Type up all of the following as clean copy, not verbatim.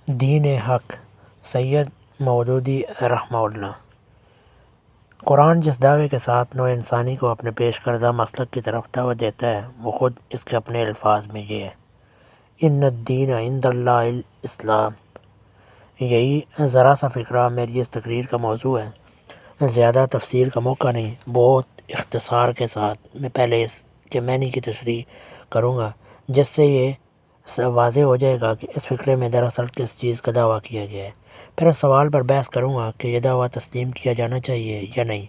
دین حق سید مودودی رحمہ اللہ۔ قرآن جس دعوے کے ساتھ نوع انسانی کو اپنے پیش کردہ مسلک کی طرف دعوت دیتا ہے وہ خود اس کے اپنے الفاظ میں یہ ہے: ان الدین عند اللہ الاسلام۔ یہی ذرا سا فقرہ میری اس تقریر کا موضوع ہے۔ زیادہ تفسیر کا موقع نہیں، بہت اختصار کے ساتھ میں پہلے اس کے معنی کی تشریح کروں گا، جس سے یہ واضح ہو جائے گا کہ اس فقرے میں دراصل کس چیز کا دعویٰ کیا گیا ہے۔ پھر اس سوال پر بحث کروں گا کہ یہ دعویٰ تسلیم کیا جانا چاہیے یا نہیں،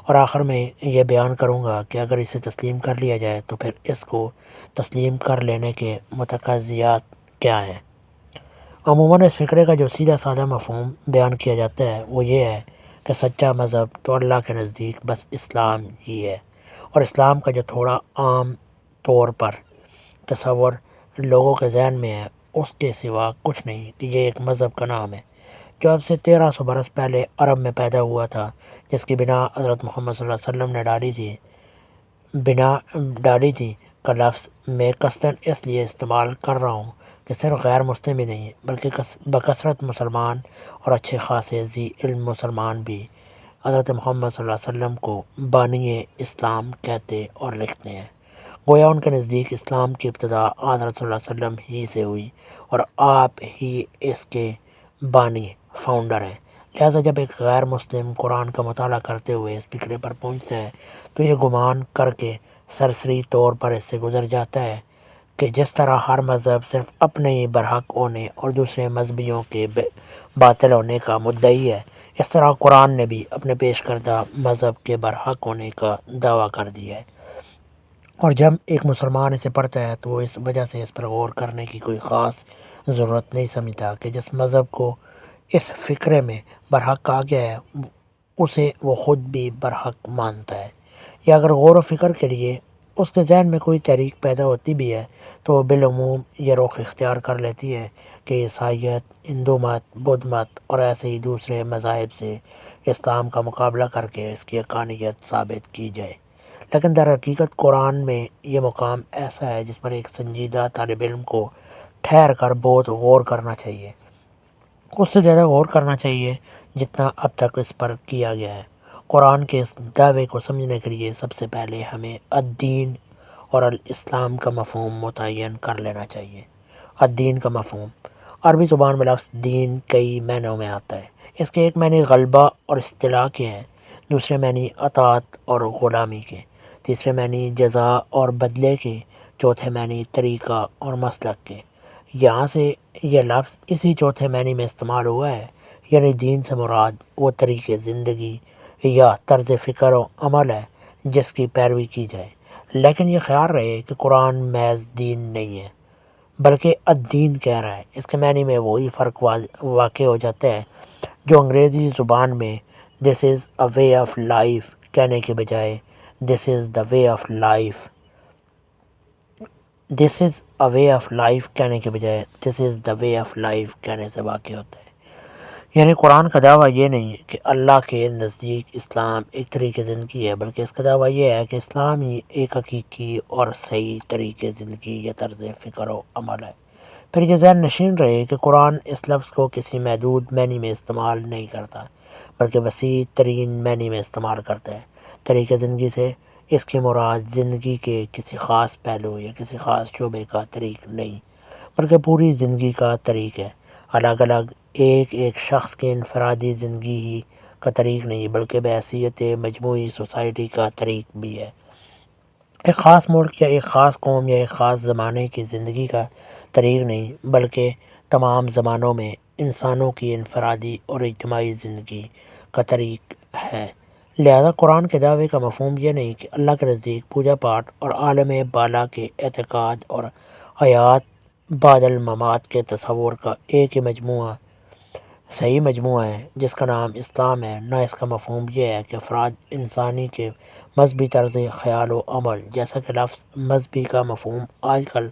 اور آخر میں یہ بیان کروں گا کہ اگر اسے تسلیم کر لیا جائے تو پھر اس کو تسلیم کر لینے کے متقاضیات کیا ہیں۔ عموماً اس فقرے کا جو سیدھا سادہ مفہوم بیان کیا جاتا ہے وہ یہ ہے کہ سچا مذہب تو اللہ کے نزدیک بس اسلام ہی ہے، اور اسلام کا جو تھوڑا عام طور پر تصور لوگوں کے ذہن میں ہے اس کے سوا کچھ نہیں کہ یہ ایک مذہب کا نام ہے جو اب سے 1300 برس پہلے عرب میں پیدا ہوا تھا، جس کی بنا حضرت محمد صلی اللہ علیہ وسلم نے ڈالی تھی کا لفظ میں قصداً اس لیے استعمال کر رہا ہوں کہ صرف غیر مسلم ہی نہیں بلکہ بکثرت مسلمان اور اچھے خاصے ذی علم مسلمان بھی حضرت محمد صلی اللہ علیہ وسلم کو بانی اسلام کہتے اور لکھتے ہیں۔ گویا ان کے نزدیک اسلام کی ابتدا حضرت صلی اللہ علیہ وسلم ہی سے ہوئی اور آپ ہی اس کے بانی فاؤنڈر ہیں۔ لہٰذا جب ایک غیر مسلم قرآن کا مطالعہ کرتے ہوئے اس فقرے پر پہنچتا ہے تو یہ گمان کر کے سرسری طور پر اس سے گزر جاتا ہے کہ جس طرح ہر مذہب صرف اپنے ہی برحق ہونے اور دوسرے مذہبیوں کے باطل ہونے کا مدعی ہے، اس طرح قرآن نے بھی اپنے پیش کردہ مذہب کے برحق ہونے کا دعویٰ کر دیا ہے، اور جب ایک مسلمان اسے پڑھتا ہے تو وہ اس وجہ سے اس پر غور کرنے کی کوئی خاص ضرورت نہیں سمجھتا کہ جس مذہب کو اس فقرے میں برحق کہا گیا ہے اسے وہ خود بھی برحق مانتا ہے، یا اگر غور و فکر کے لیے اس کے ذہن میں کوئی تحریک پیدا ہوتی بھی ہے تو وہ بالعموم یہ رخ اختیار کر لیتی ہے کہ عیسائیت، ہندو مت، بدھ مت اور ایسے ہی دوسرے مذاہب سے اسلام کا مقابلہ کر کے اس کی حقانیت ثابت کی جائے۔ لیکن در حقیقت قرآن میں یہ مقام ایسا ہے جس پر ایک سنجیدہ طالب علم کو ٹھہر کر بہت غور کرنا چاہیے، اس سے زیادہ غور کرنا چاہیے جتنا اب تک اس پر کیا گیا ہے۔ قرآن کے اس دعوے کو سمجھنے کے لیے سب سے پہلے ہمیں الدین اور الاسلام کا مفہوم متعین کر لینا چاہیے۔ الدین کا مفہوم عربی زبان میں لفظ دین کئی معنوں میں آتا ہے۔ اس کے ایک معنی غلبہ اور اصطلاح کے ہیں، دوسرے معنی اطاعت اور غلامی کے، تیسرے معنی جزا اور بدلے کے، چوتھے معنی طریقہ اور مسلک کے۔ یہاں سے یہ لفظ اسی چوتھے معنی میں استعمال ہوا ہے، یعنی دین سے مراد وہ طریقے زندگی یا طرز فکر و عمل ہے جس کی پیروی کی جائے۔ لیکن یہ خیال رہے کہ قرآن محض دین نہیں ہے بلکہ الدین کہہ رہا ہے۔ اس کے معنی میں وہی فرق واقع ہو جاتا ہے جو انگریزی زبان میں دس از اے وے آف لائف کہنے کے بجائے دس از دا وے آف لائف کہنے سے واقع ہوتا ہے۔ یعنی قرآن کا دعویٰ یہ نہیں کہ اللہ کے نزدیک اسلام ایک طریقے زندگی ہے، بلکہ اس کا دعویٰ یہ ہے کہ اسلام ہی ایک حقیقی اور صحیح طریقے زندگی یا طرز فکر و عمل ہے۔ پھر یہ ذہن نشین رہے کہ قرآن اس لفظ کو کسی محدود معنی میں استعمال نہیں کرتا بلکہ وسیع ترین معنی میں استعمال کرتا ہے۔ طریقے زندگی سے اس کی مراد زندگی کے کسی خاص پہلو یا کسی خاص شعبے کا طریق نہیں بلکہ پوری زندگی کا طریق ہے۔ الگ الگ ایک شخص کی انفرادی زندگی ہی کا طریق نہیں بلکہ بحیثیت مجموعی سوسائٹی کا طریق بھی ہے۔ ایک خاص ملک یا ایک خاص قوم یا ایک خاص زمانے کی زندگی کا طریق نہیں بلکہ تمام زمانوں میں انسانوں کی انفرادی اور اجتماعی زندگی کا طریق ہے۔ لہذا قرآن کے دعوے کا مفہوم یہ نہیں کہ اللہ کے نزدیک پوجا پاٹ اور عالم بالا کے اعتقاد اور حیات بعد الممات کے تصور کا ایک ہی مجموعہ صحیح مجموعہ ہے جس کا نام اسلام ہے، نہ اس کا مفہوم یہ ہے کہ افراد انسانی کے مذہبی طرز خیال و عمل، جیسا کہ لفظ مذہبی کا مفہوم آج کل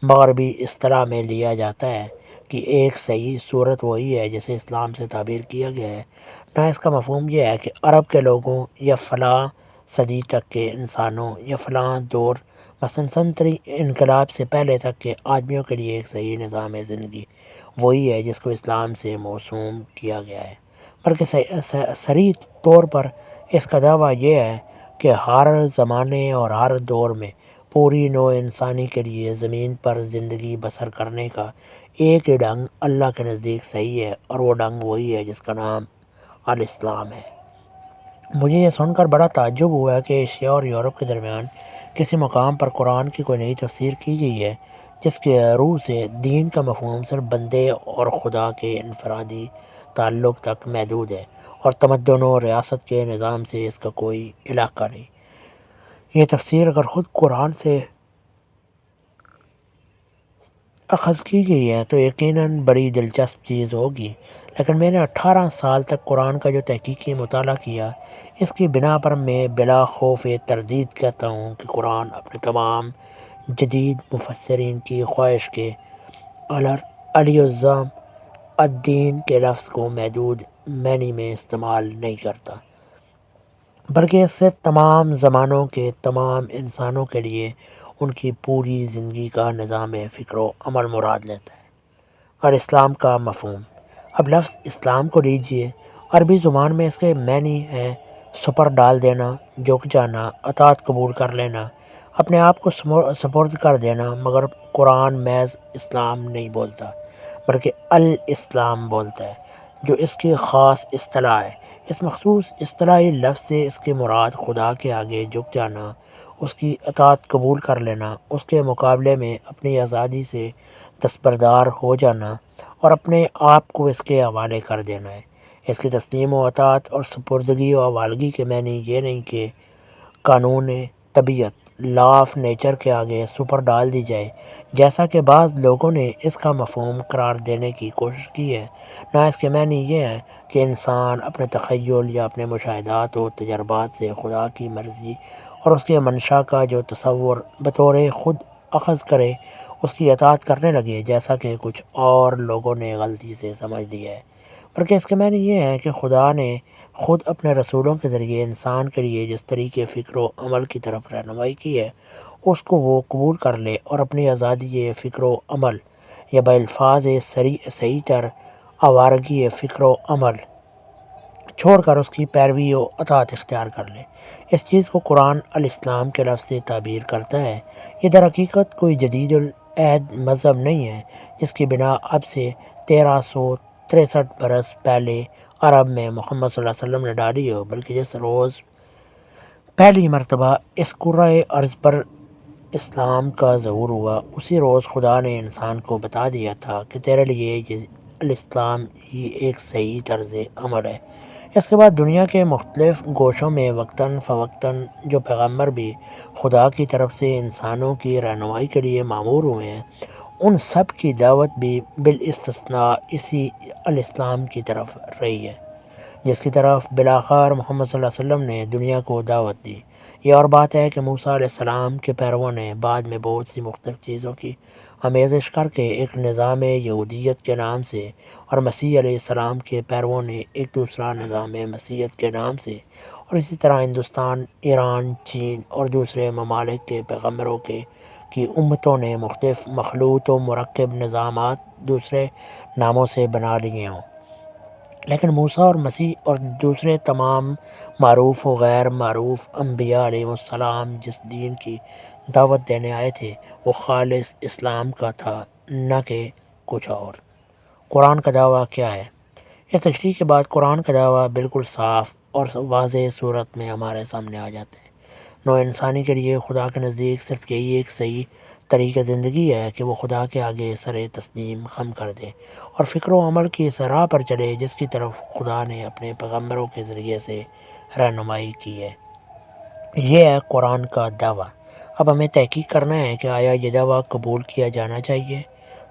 مغربی اصطلاح میں لیا جاتا ہے کہ ایک صحیح صورت وہی ہے جسے اسلام سے تعبیر کیا گیا ہے، نہ اس کا مفہوم یہ ہے کہ عرب کے لوگوں یا فلاں صدی تک کے انسانوں یا فلاں دور مثلاً صنعتی انقلاب سے پہلے تک کے آدمیوں کے لیے ایک صحیح نظام زندگی وہی ہے جس کو اسلام سے موسوم کیا گیا ہے، بلکہ صریح طور پر اس کا دعویٰ یہ ہے کہ ہر زمانے اور ہر دور میں پوری نوع انسانی کے لیے زمین پر زندگی بسر کرنے کا ایک ہی ڈھنگ اللہ کے نزدیک صحیح ہے، اور وہ ڈھنگ وہی ہے جس کا نام الاسلام ہے۔ مجھے یہ سن کر بڑا تعجب ہوا کہ ایشیا اور یورپ کے درمیان کسی مقام پر قرآن کی کوئی نئی تفسیر کی گئی ہے جس کے روح سے دین کا مفہوم صرف بندے اور خدا کے انفرادی تعلق تک محدود ہے، اور تمدن و ریاست کے نظام سے اس کا کوئی علاقہ نہیں۔ یہ تفسیر اگر خود قرآن سے اخذ کی گئی ہے تو یقیناً بڑی دلچسپ چیز ہوگی، لیکن میں نے 18 سال تک قرآن کا جو تحقیقی مطالعہ کیا، اس کی بنا پر میں بلا خوف تردید کہتا ہوں کہ قرآن اپنے تمام جدید مفسرین کی خواہش کے علی الزام الدین کے لفظ کو محدود معنی میں استعمال نہیں کرتا، بلکہ اس سے تمام زمانوں کے تمام انسانوں کے لیے ان کی پوری زندگی کا نظام فکر و عمل مراد لیتا ہے۔ اور اسلام کا مفہوم، اب لفظ اسلام کو لیجئے، عربی زبان میں اس کے معنی ہیں سپر ڈال دینا، جھک جانا، اطاعت قبول کر لینا، اپنے آپ کو سپرد کر دینا، مگر قرآن محض اسلام نہیں بولتا بلکہ الاسلام بولتا ہے، جو اس کی خاص اصطلاح ہے۔ اس مخصوص اصطلاحی لفظ سے اس کی مراد خدا کے آگے جھک جانا، اس کی اطاعت قبول کر لینا، اس کے مقابلے میں اپنی آزادی سے دستبردار ہو جانا اور اپنے آپ کو اس کے حوالے کر دینا ہے۔ اس کی تسلیم و اطاعت اور سپردگی و حوالگی کے معنی یہ نہیں کہ قانون طبیعت لا آف نیچر کے آگے سپر ڈال دی جائے، جیسا کہ بعض لوگوں نے اس کا مفہوم قرار دینے کی کوشش کی ہے۔ نہ اس کے معنی یہ ہے کہ انسان اپنے تخیل یا اپنے مشاہدات و تجربات سے خدا کی مرضی اور اس کے منشا کا جو تصور بطور خود اخذ کرے اس کی اطاعت کرنے لگے، جیسا کہ کچھ اور لوگوں نے غلطی سے سمجھ لیا ہے، بلکہ اس کے معنی یہ ہے کہ خدا نے خود اپنے رسولوں کے ذریعے انسان کے لیے جس طریقے فکر و عمل کی طرف رہنمائی کی ہے اس کو وہ قبول کر لے اور اپنی آزادی فکر و عمل یا بالفاظ صحیح تر آوارگی فکر و عمل چھوڑ کر اس کی پیروی و اطاعت اختیار کر لے۔ اس چیز کو قرآن الاسلام کے لفظ سے تعبیر کرتا ہے۔ یہ در حقیقت کوئی جدید العہد مذہب نہیں ہے جس کی بنا اب سے 1363 برس پہلے عرب میں محمد صلی اللہ علیہ وسلم نے ڈالی ہو، بلکہ جس روز پہلی مرتبہ اس کرۂ ارض پر اسلام کا ظہور ہوا، اسی روز خدا نے انسان کو بتا دیا تھا کہ تیرے لیے یہ الاسلام ہی ایک صحیح طرز عمل ہے۔ اس کے بعد دنیا کے مختلف گوشوں میں وقتاً فوقتاً جو پیغمبر بھی خدا کی طرف سے انسانوں کی رہنمائی کے لیے مامور ہوئے ہیں، ان سب کی دعوت بھی بالاستثناء اسی الاسلام کی طرف رہی ہے، جس کی طرف بالآخر محمد صلی اللہ علیہ وسلم نے دنیا کو دعوت دی۔ یہ اور بات ہے کہ موسیٰ علیہ السلام کے پیرووں نے بعد میں بہت سی مختلف چیزوں کی آمیزش کر کے ایک نظام یہودیت کے نام سے، اور مسیح علیہ السلام کے پیرووں نے ایک دوسرا نظام مسیحیت کے نام سے، اور اسی طرح ہندوستان، ایران، چین اور دوسرے ممالک کے پیغمبروں کی امتوں نے مختلف مخلوط و مرکب نظامات دوسرے ناموں سے بنا لیے ہوں، لیکن موسیٰ اور مسیح اور دوسرے تمام معروف و غیر معروف انبیاء علیہ السلام جس دین کی دعوت دینے آئے تھے وہ خالص اسلام کا تھا، نہ کہ کچھ اور۔ قرآن کا دعویٰ کیا ہے؟ اس تشریح کے بعد قرآن کا دعویٰ بالکل صاف اور واضح صورت میں ہمارے سامنے آ جاتا ہے۔ نوع انسانی کے لیے خدا کے نزدیک صرف یہی ایک صحیح طریقہ زندگی ہے کہ وہ خدا کے آگے سر تسلیم خم کر دے اور فکر و عمل کی اس راہ پر چلے جس کی طرف خدا نے اپنے پیغمبروں کے ذریعے سے رہنمائی کی ہے۔ یہ ہے قرآن کا دعویٰ۔ اب ہمیں تحقیق کرنا ہے کہ آیا یہ دعویٰ قبول کیا جانا چاہیے۔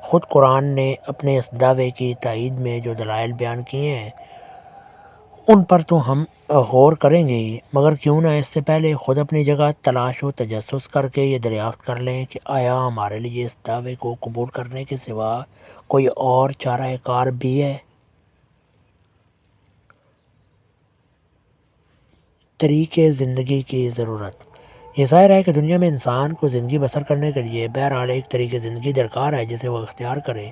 خود قرآن نے اپنے اس دعوے کی تائید میں جو دلائل بیان کیے ہیں ان پر تو ہم غور کریں گے ہی، مگر کیوں نہ اس سے پہلے خود اپنی جگہ تلاش و تجسس کر کے یہ دریافت کر لیں کہ آیا ہمارے لیے اس دعوے کو قبول کرنے کے سوا کوئی اور چارہ کار بھی ہے؟ طریقِ زندگی کی ضرورت۔ یہ ظاہر ہے کہ دنیا میں انسان کو زندگی بسر کرنے کے لیے بہرحال ایک طریقے زندگی درکار ہے جسے وہ اختیار کرے۔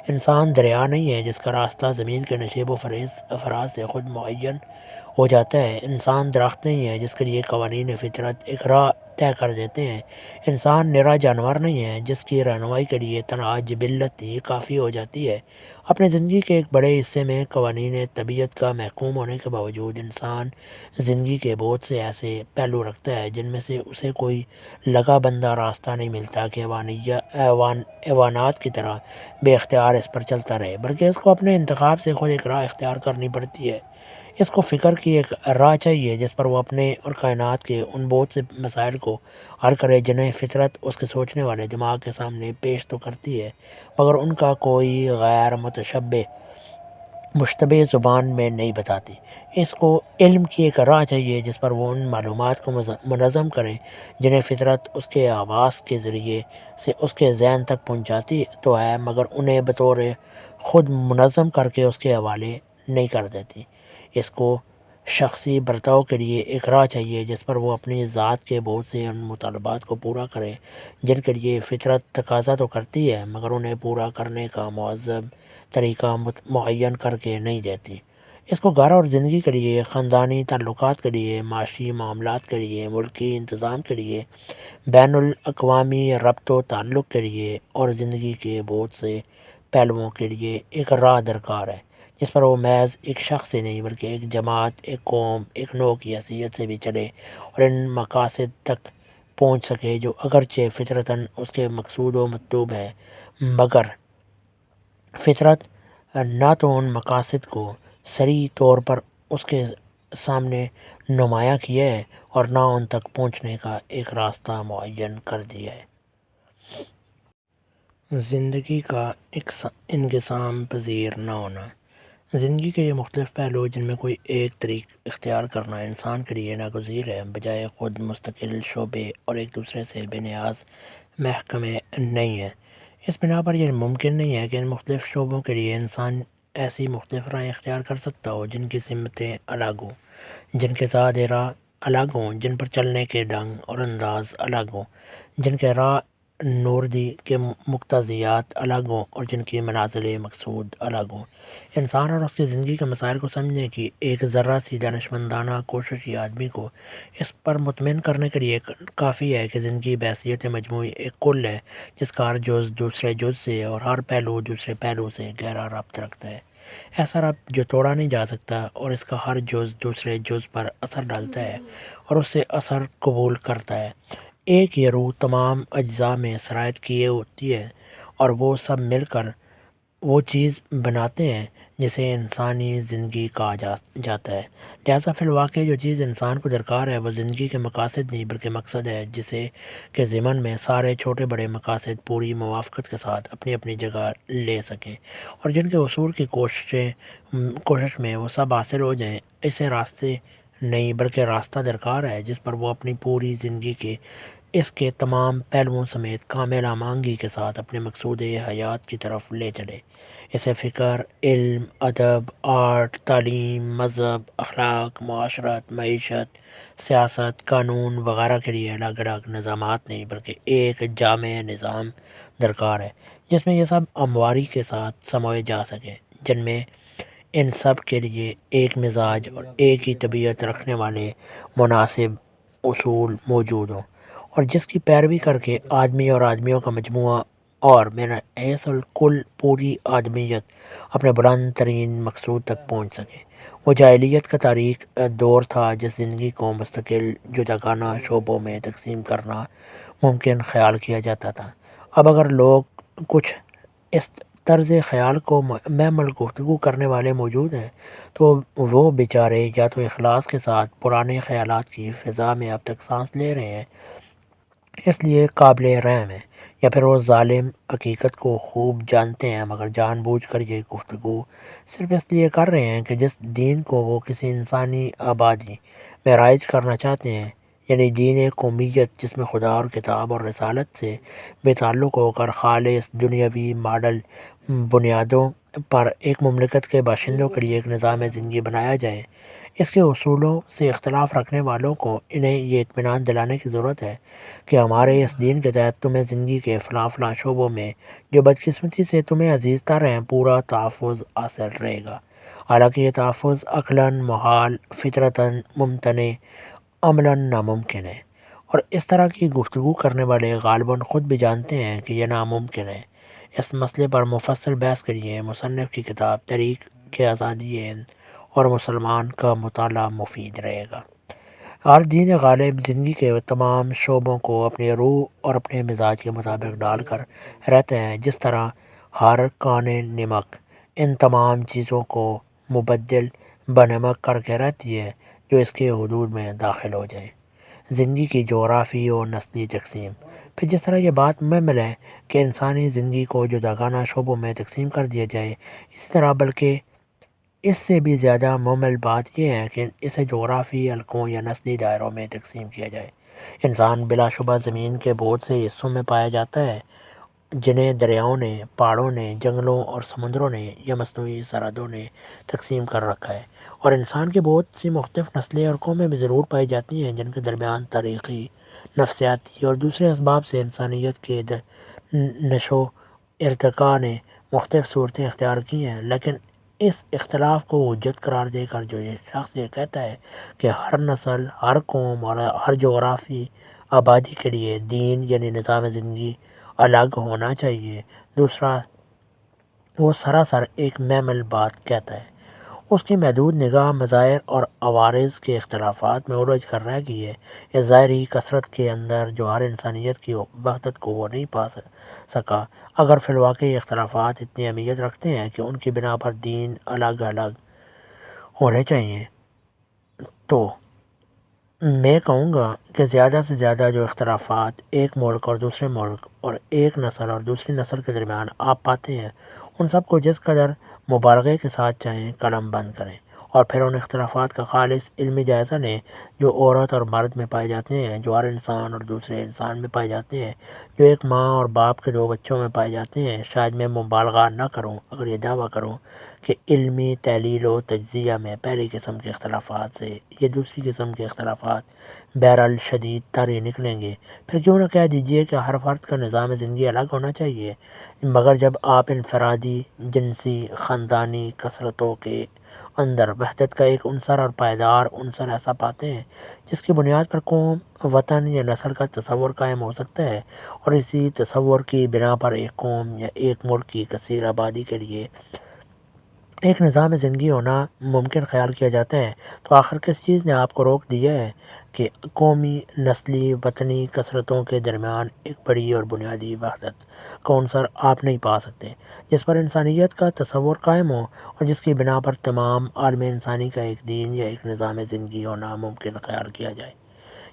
انسان دریا نہیں ہے جس کا راستہ زمین کے نشیب و فراز سے خود معین ہو جاتا ہے۔ انسان درخت نہیں ہے جس کے لیے قوانین فطرت ایک راہ طے کر دیتے ہیں۔ انسان نرا جانور نہیں ہے جس کی رہنمائی کے لیے تنہا جبلت ہی کافی ہو جاتی ہے۔ اپنی زندگی کے ایک بڑے حصے میں قوانین طبیعت کا محکوم ہونے کے باوجود انسان زندگی کے بہت سے ایسے پہلو رکھتا ہے جن میں سے اسے کوئی لگا بندہ راستہ نہیں ملتا کہ حیوانات کی طرح بے اختیار اس پر چلتا رہے، بلکہ اس کو اپنے انتخاب سے خود ایک راہ اختیار کرنی پڑتی ہے۔ اس کو فکر کی ایک راہ چاہیے جس پر وہ اپنے اور کائنات کے ان بہت سے مسائل کو حل کرے جنہیں فطرت اس کے سوچنے والے دماغ کے سامنے پیش تو کرتی ہے مگر ان کا کوئی غیر مشتبہ زبان میں نہیں بتاتی۔ اس کو علم کی ایک راہ چاہیے جس پر وہ ان معلومات کو منظم کرے جنہیں فطرت اس کے آواز کے ذریعے سے اس کے ذہن تک پہنچاتی تو ہے مگر انہیں بطور خود منظم کر کے اس کے حوالے نہیں کر دیتی۔ اس کو شخصی برتاؤ کے لیے ایک راہ چاہیے جس پر وہ اپنی ذات کے بہت سے ان مطالبات کو پورا کرے جن کے لیے فطرت تقاضا تو کرتی ہے مگر انہیں پورا کرنے کا مہذب طریقہ معین کر کے نہیں دیتی۔ اس کو گھر اور زندگی کے لیے، خاندانی تعلقات کے لیے، معاشی معاملات کے لیے، ملکی انتظام کے لیے، بین الاقوامی ربط و تعلق کے لیے اور زندگی کے بہت سے پہلوؤں کے لیے ایک راہ درکار ہے جس پر وہ محض ایک شخص سے نہیں بلکہ ایک جماعت، ایک قوم، ایک نوع کی حیثیت سے بھی چلے اور ان مقاصد تک پہنچ سکے جو اگرچہ فطرتاً اس کے مقصود و مطلوب ہے مگر فطرت نہ تو ان مقاصد کو صریح طور پر اس کے سامنے نمایاں کیا ہے اور نہ ان تک پہنچنے کا ایک راستہ معین کر دیا ہے۔ زندگی کا انقسام پذیر نہ ہونا۔ زندگی کے یہ مختلف پہلو جن میں کوئی ایک طریق اختیار کرنا انسان کے لیے ناگزیر ہے بجائے خود مستقل شعبے اور ایک دوسرے سے بے نیاز محکمے نہیں ہے۔ اس بنا پر یہ ممکن نہیں ہے کہ ان مختلف شعبوں کے لیے انسان ایسی مختلف راہیں اختیار کر سکتا ہو جن کی سمتیں الگ ہوں، جن کے ذات راہ الگ ہوں، جن پر چلنے کے ڈھنگ اور انداز الگ ہوں، جن کے راہ نوردی کے مقتضیات الگ ہوں اور جن کی منازل مقصود الگ ہوں۔ انسان اور اس کی زندگی کے مسائل کو سمجھنے کی ایک ذرہ سی دانشمندانہ کوشش ہی آدمی کو اس پر مطمئن کرنے کے لیے کافی ہے کہ زندگی بحیثیت مجموعی ایک کل ہے جس کا ہر جز دوسرے جز سے اور ہر پہلو دوسرے پہلو سے گہرا ربط رکھتا ہے، ایسا ربط جو توڑا نہیں جا سکتا، اور اس کا ہر جز دوسرے جز پر اثر ڈالتا ہے اور اس سے اثر قبول کرتا ہے۔ ایک یہ روح تمام اجزاء میں سرایت کیے ہوتی ہے اور وہ سب مل کر وہ چیز بناتے ہیں جسے انسانی زندگی کہا جاتا ہے۔ لہٰذا فی الواقع جو چیز انسان کو درکار ہے وہ زندگی کے مقاصد نہیں بلکہ مقصد ہے جسے کے ضمن میں سارے چھوٹے بڑے مقاصد پوری موافقت کے ساتھ اپنی اپنی جگہ لے سکیں اور جن کے حصول کی کوشش میں وہ سب حاصل ہو جائیں۔ اسے راستے نہیں بلکہ راستہ درکار ہے جس پر وہ اپنی پوری زندگی کے اس کے تمام پہلوؤں سمیت کامل ہمانگی کے ساتھ اپنے مقصود حیات کی طرف لے چلے۔ اسے فکر، علم، ادب، آرٹ، تعلیم، مذہب، اخلاق، معاشرت، معیشت، سیاست، قانون وغیرہ کے لیے الگ الگ نظامات نہیں بلکہ ایک جامع نظام درکار ہے جس میں یہ سب ہمواری کے ساتھ سموئے جا سکیں، جن میں ان سب کے لیے ایک مزاج اور ایک ہی طبیعت رکھنے والے مناسب اصول موجود ہوں اور جس کی پیروی کر کے آدمی اور آدمیوں کا مجموعہ اور من حیث الکل پوری آدمیت اپنے بلند ترین مقصود تک پہنچ سکے۔ وہ جاہلیت کا تاریک دور تھا جس زندگی کو مستقل جداگانہ شعبوں میں تقسیم کرنا ممکن خیال کیا جاتا تھا۔ اب اگر لوگ کچھ اس طرز خیال کو محمل گفتگو کرنے والے موجود ہیں تو وہ بیچارے یا تو اخلاص کے ساتھ پرانے خیالات کی فضا میں اب تک سانس لے رہے ہیں اس لیے قابل رحم ہے، یا پھر وہ ظالم حقیقت کو خوب جانتے ہیں مگر جان بوجھ کر یہ گفتگو صرف اس لیے کر رہے ہیں کہ جس دین کو وہ کسی انسانی آبادی میں رائج کرنا چاہتے ہیں، یعنی دین قومیت جس میں خدا اور کتاب اور رسالت سے بے تعلق ہو کر خالص دنیاوی ماڈل بنیادوں پر ایک مملکت کے باشندوں کے لیے ایک نظام زندگی بنایا جائے، اس کے اصولوں سے اختلاف رکھنے والوں کو انہیں یہ اطمینان دلانے کی ضرورت ہے کہ ہمارے اس دین کے تحت تمہیں زندگی کے فلاں فلاں شعبوں میں جو بدقسمتی سے تمہیں عزیز تر ہیں پورا تحفظ حاصل رہے گا، حالانکہ یہ تحفظ عقلاً محال، فطرتاً ممتنع، عملاً ناممکن ہے، اور اس طرح کی گفتگو کرنے والے غالباً خود بھی جانتے ہیں کہ یہ ناممکن ہے۔ اس مسئلے پر مفصل بحث کے لیے مصنف کی کتاب تحریک آزادی ہند اور مسلمان کا مطالعہ مفید رہے گا۔ ہر دین غالب زندگی کے تمام شعبوں کو اپنی روح اور اپنے مزاج کے مطابق ڈال کر رہتے ہیں، جس طرح ہر کانے نمک ان تمام چیزوں کو مبدل بنمک کر کے رہتی ہے جو اس کے حدود میں داخل ہو جائے۔ زندگی کی جغرافی اور نسلی تقسیم، پھر جس طرح یہ بات محمل ہے کہ انسانی زندگی کو جداگانہ شعبوں میں تقسیم کر دیا جائے، اسی طرح بلکہ اس سے بھی زیادہ محمل بات یہ ہے کہ اسے جغرافی حلقوں یا نسلی دائروں میں تقسیم کیا جائے۔ انسان بلا شبہ زمین کے بہت سے حصوں میں پایا جاتا ہے جنہیں دریاؤں نے، پہاڑوں نے، جنگلوں اور سمندروں نے یا مصنوعی سرحدوں نے تقسیم کر رکھا ہے، اور انسان کی بہت سی مختلف نسلیں اور قومیں بھی ضرور پائی جاتی ہیں جن کے درمیان تاریخی، نفسیاتی اور دوسرے اسباب سے انسانیت کے نشو ارتقاء نے مختلف صورتیں اختیار کی ہیں، لیکن اس اختلاف کو حجت قرار دے کر جو یہ شخص یہ کہتا ہے کہ ہر نسل، ہر قوم اور ہر جغرافی آبادی کے لیے دین یعنی نظام زندگی الگ ہونا چاہیے، دوسرا وہ سراسر ایک محمل بات کہتا ہے۔ اس کی محدود نگاہ مظاہر اور عوارض کے اختلافات میں الجھ کر رہ گئی ہے۔ اس ظاہری کثرت کے اندر جو ہر انسانیت کی وحدت کو وہ نہیں پا سکا، اگر فی الواقع یہ اختلافات اتنی اہمیت رکھتے ہیں کہ ان کی بنا پر دین الگ الگ ہونے چاہیے، تو میں کہوں گا کہ زیادہ سے زیادہ جو اختلافات ایک ملک اور دوسرے ملک اور ایک نسل اور دوسری نسل کے درمیان آپ پاتے ہیں، ان سب کو جس قدر مبالغے کے ساتھ چاہیں قلم بند کریں، اور پھر ان اختلافات کا خالص علمی جائزہ لیں جو عورت اور مرد میں پائے جاتے ہیں، جو ہر انسان اور دوسرے انسان میں پائے جاتے ہیں، جو ایک ماں اور باپ کے دو بچوں میں پائے جاتے ہیں۔ شاید میں مبالغہ نہ کروں اگر یہ دعویٰ کروں کہ علمی تحلیل و تجزیہ میں پہلی قسم کے اختلافات سے یہ دوسری قسم کے اختلافات بہرحال شدید تر ہی نکلیں گے۔ پھر کیوں نہ کہہ دیجئے کہ ہر فرد کا نظام زندگی الگ ہونا چاہیے، مگر جب آپ انفرادی، جنسی، خاندانی کثرتوں کے اندر وحدت کا ایک عنصر اور پائیدار عنصر ایسا پاتے ہیں جس کی بنیاد پر قوم، وطن یا نسل کا تصور قائم ہو سکتا ہے، اور اسی تصور کی بنا پر ایک قوم یا ایک ملک کی کثیر آبادی کے لیے ایک نظام زندگی ہونا ممکن خیال کیا جاتا ہے، تو آخر کس چیز نے آپ کو روک دیا ہے کہ قومی، نسلی، وطنی کثرتوں کے درمیان ایک بڑی اور بنیادی وحدت کا عنصر آپ نہیں پا سکتے جس پر انسانیت کا تصور قائم ہو اور جس کی بنا پر تمام عالم انسانی کا ایک دین یا ایک نظام زندگی ہونا ممکن خیال کیا جائے؟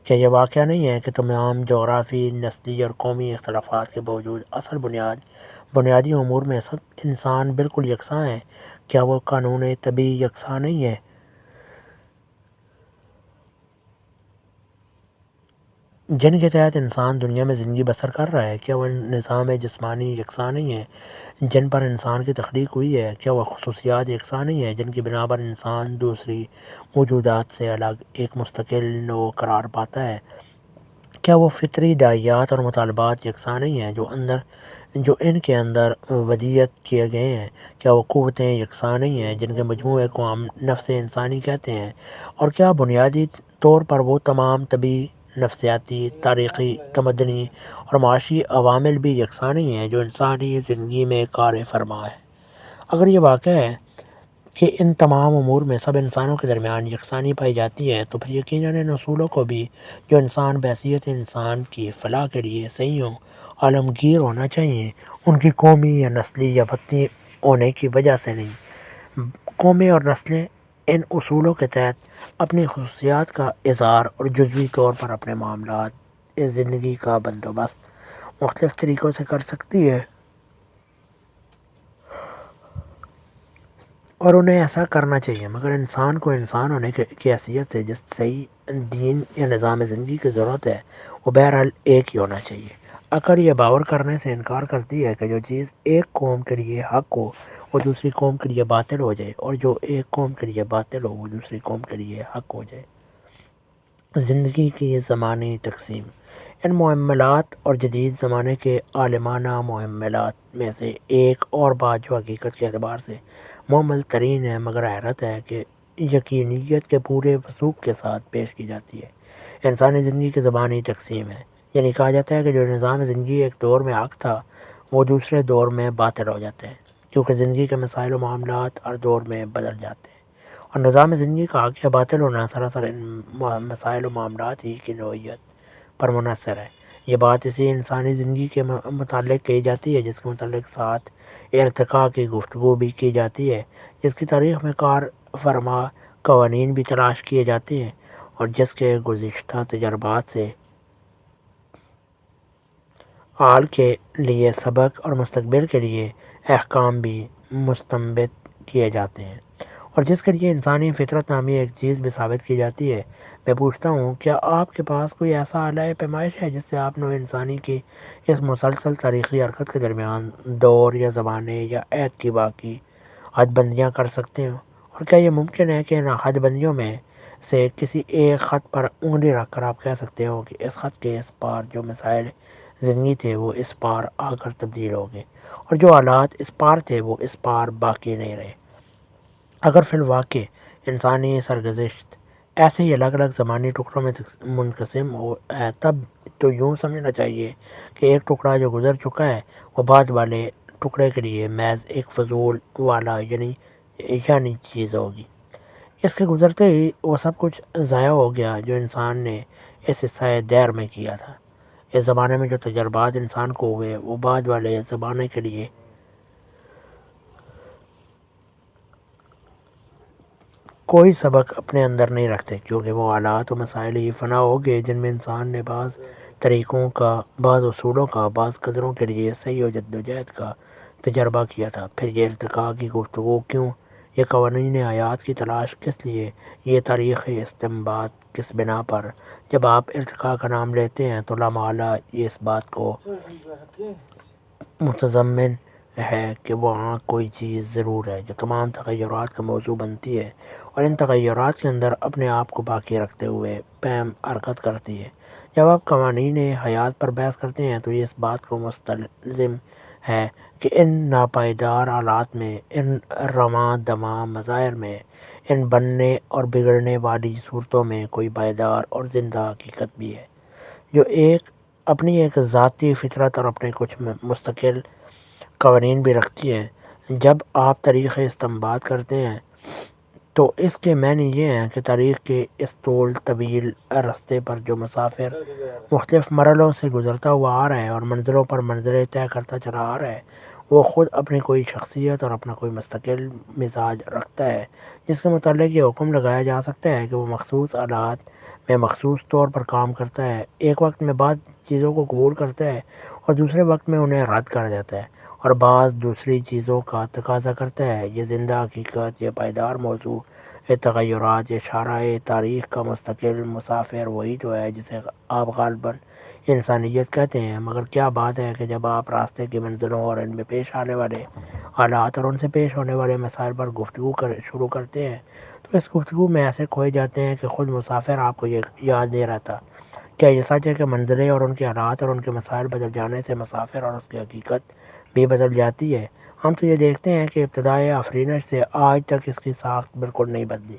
کیا یہ واقعہ نہیں ہے کہ تمام جغرافی، نسلی اور قومی اختلافات کے باوجود اصل بنیادی امور میں سب انسان بالکل یکساں ہیں؟ کیا وہ قانون طبیعی یکساں نہیں ہے؟ جن کے تحت انسان دنیا میں زندگی بسر کر رہا ہے، کیا وہ نظام جسمانی یکساں نہیں ہے جن پر انسان کی تخلیق ہوئی ہے؟ کیا وہ خصوصیات یکساں نہیں ہیں جن کی بنا پر انسان دوسری موجودات سے الگ ایک مستقل نوع قرار پاتا ہے؟ کیا وہ فطری داعیات اور مطالبات یکساں نہیں ہیں جو ان کے اندر ودیت کیے گئے ہیں؟ کیا وہ قوتیں یکساں نہیں ہیں جن کے مجموعے کو ہم نفس انسانی کہتے ہیں؟ اور کیا بنیادی طور پر وہ تمام طبعی، نفسیاتی، تاریخی، تمدنی اور معاشی عوامل بھی یکساں نہیں ہیں جو انسانی زندگی میں کار فرما ہے؟ اگر یہ واقع ہے کہ ان تمام امور میں سب انسانوں کے درمیان یکسانی پائی جاتی ہے، تو پھر یقیناً ان اصولوں کو بھی جو انسان بحیثیت انسان کی فلاح کے لیے صحیح ہوں، عالمگیر ہونا چاہیے، ان کی قومی یا نسلی یا وطنی ہونے کی وجہ سے نہیں۔ قومیں اور نسلیں ان اصولوں کے تحت اپنی خصوصیات کا اظہار اور جزوی طور پر اپنے معاملات زندگی کا بندوبست مختلف طریقوں سے کر سکتی ہے، اور انہیں ایسا کرنا چاہیے، مگر انسان کو انسان ہونے کی حیثیت سے جس صحیح دین یا نظام زندگی کی ضرورت ہے وہ بہرحال ایک ہی ہونا چاہیے۔ عقل یہ باور کرنے سے انکار کرتی ہے کہ جو چیز ایک قوم کے لیے حق ہو وہ دوسری قوم کے لیے باطل ہو جائے، اور جو ایک قوم کے لیے باطل ہو وہ دوسری قوم کے لیے حق ہو جائے۔ زندگی کی زمانی تقسیم۔ ان معاملات اور جدید زمانے کے عالمانہ معاملات میں سے ایک اور بات جو حقیقت کے اعتبار سے معمل ترین ہے مگر حیرت ہے کہ یقینیت کے پورے وثوق کے ساتھ پیش کی جاتی ہے، انسانی زندگی کی زبانی تقسیم ہے۔ یعنی کہا جاتا ہے کہ جو نظام زندگی ایک دور میں حق تھا وہ دوسرے دور میں باطل ہو جاتا ہے، کیونکہ زندگی کے مسائل و معاملات ہر دور میں بدل جاتے ہیں، اور نظام زندگی کا حق یا باطل ہونا سراسر ان مسائل و معاملات ہی کی نوعیت پر منحصر ہے۔ یہ بات اسی انسانی زندگی کے متعلق کہی جاتی ہے جس کے متعلق ساتھ ارتقاء کی گفتگو بھی کی جاتی ہے، جس کی تاریخ میں کار فرما قوانین بھی تلاش کیے جاتے ہیں، اور جس کے گزشتہ تجربات سے حال کے لیے سبق اور مستقبل کے لیے احکام بھی مستنبط کیے جاتے ہیں، اور جس کے لیے انسانی فطرت نامی ایک چیز بھی ثابت کی جاتی ہے۔ میں پوچھتا ہوں، کیا آپ کے پاس کوئی ایسا آلۂ پیمائش ہے جس سے آپ نوع انسانی کی اس مسلسل تاریخی حرکت کے درمیان دور یا زمانے یا عہد کی باقی حد بندیاں کر سکتے ہوں؟ اور کیا یہ ممکن ہے کہ ان حد بندیوں میں سے کسی ایک خط پر انگلی رکھ کر آپ کہہ سکتے ہو کہ اس خط کے اس پار جو مسائل زندگی تھے وہ اس پار آ کر تبدیل ہو گئے، اور جو حالات اس پار تھے وہ اس پار باقی نہیں رہے؟ اگر فی الواقع انسانی سرگزشت ایسے ہی الگ الگ زمانی ٹکڑوں میں منقسم ہے، تب تو یوں سمجھنا چاہیے کہ ایک ٹکڑا جو گزر چکا ہے وہ بعد والے ٹکڑے کے لیے محض ایک فضول والا یعنی چیز ہوگی۔ اس کے گزرتے ہی وہ سب کچھ ضائع ہو گیا جو انسان نے اس حصہ دیر میں کیا تھا۔ اس زمانے میں جو تجربات انسان کو ہوئے وہ بعد والے زمانے کے لیے کوئی سبق اپنے اندر نہیں رکھتے، کیونکہ وہ حالات و مسائل ہی فنا ہو گئے جن میں انسان نے بعض طریقوں کا، بعض اصولوں کا، بعض قدروں کے لیے صحیح و جدوجہد کا تجربہ کیا تھا۔ پھر یہ ارتقاء کی گفتگو کیوں؟ یہ قوانین حیات کی تلاش کس لیے؟ یہ تاریخی استنباط کس بنا پر؟ جب آپ ارتقاء کا نام لیتے ہیں تو لامحالہ یہ اس بات کو متضمن ہے کہ وہاں کوئی چیز ضرور ہے جو تمام تغیرات کا موضوع بنتی ہے اور ان تغیرات کے اندر اپنے آپ کو باقی رکھتے ہوئے پیم حرکت کرتی ہے۔ جب آپ قوانین حیات پر بحث کرتے ہیں تو یہ اس بات کو مستلزم ہے کہ ان ناپائیدار حالات میں، ان رواں دواں مظاہر میں، ان بننے اور بگڑنے والی صورتوں میں کوئی پائیدار اور زندہ حقیقت بھی ہے جو اپنی ایک ذاتی فطرت اور اپنے کچھ مستقل قوانین بھی رکھتی ہے۔ جب آپ تاریخ استنباط کرتے ہیں تو اس کے معنی یہ ہیں کہ تاریخ کے اس طویل رستے پر جو مسافر مختلف مرحلوں سے گزرتا ہوا آ رہا ہے اور منزلوں پر منزلیں طے کرتا چلا آ رہا ہے، وہ خود اپنی کوئی شخصیت اور اپنا کوئی مستقل مزاج رکھتا ہے جس کے متعلق یہ حکم لگایا جا سکتا ہے کہ وہ مخصوص حالات میں مخصوص طور پر کام کرتا ہے، ایک وقت میں بعض چیزوں کو قبول کرتا ہے اور دوسرے وقت میں انہیں رد کر دیتا ہے، اور بعض دوسری چیزوں کا تقاضا کرتا ہے۔ یہ زندہ حقیقت، یہ پائیدار موضوع، یہ تغیرات، یہ شارع تاریخ کا مستقل مسافر وہی تو ہے جسے آپ غالباً انسانیت کہتے ہیں۔ مگر کیا بات ہے کہ جب آپ راستے کی منزلوں اور ان میں پیش آنے والے حالات اور ان سے پیش ہونے والے مسائل پر گفتگو شروع کرتے ہیں تو اس گفتگو میں ایسے کھوئے جاتے ہیں کہ خود مسافر آپ کو یہ یاد نہیں رہتا۔ کیا یہ سچ ہے کہ منزلیں اور ان کے حالات اور ان کے مسائل بدل جانے سے مسافر اور اس کی حقیقت بھی بدل جاتی ہے؟ ہم تو یہ دیکھتے ہیں کہ ابتدائے آفرینش سے آج تک اس کی ساخت بالکل نہیں بدلی،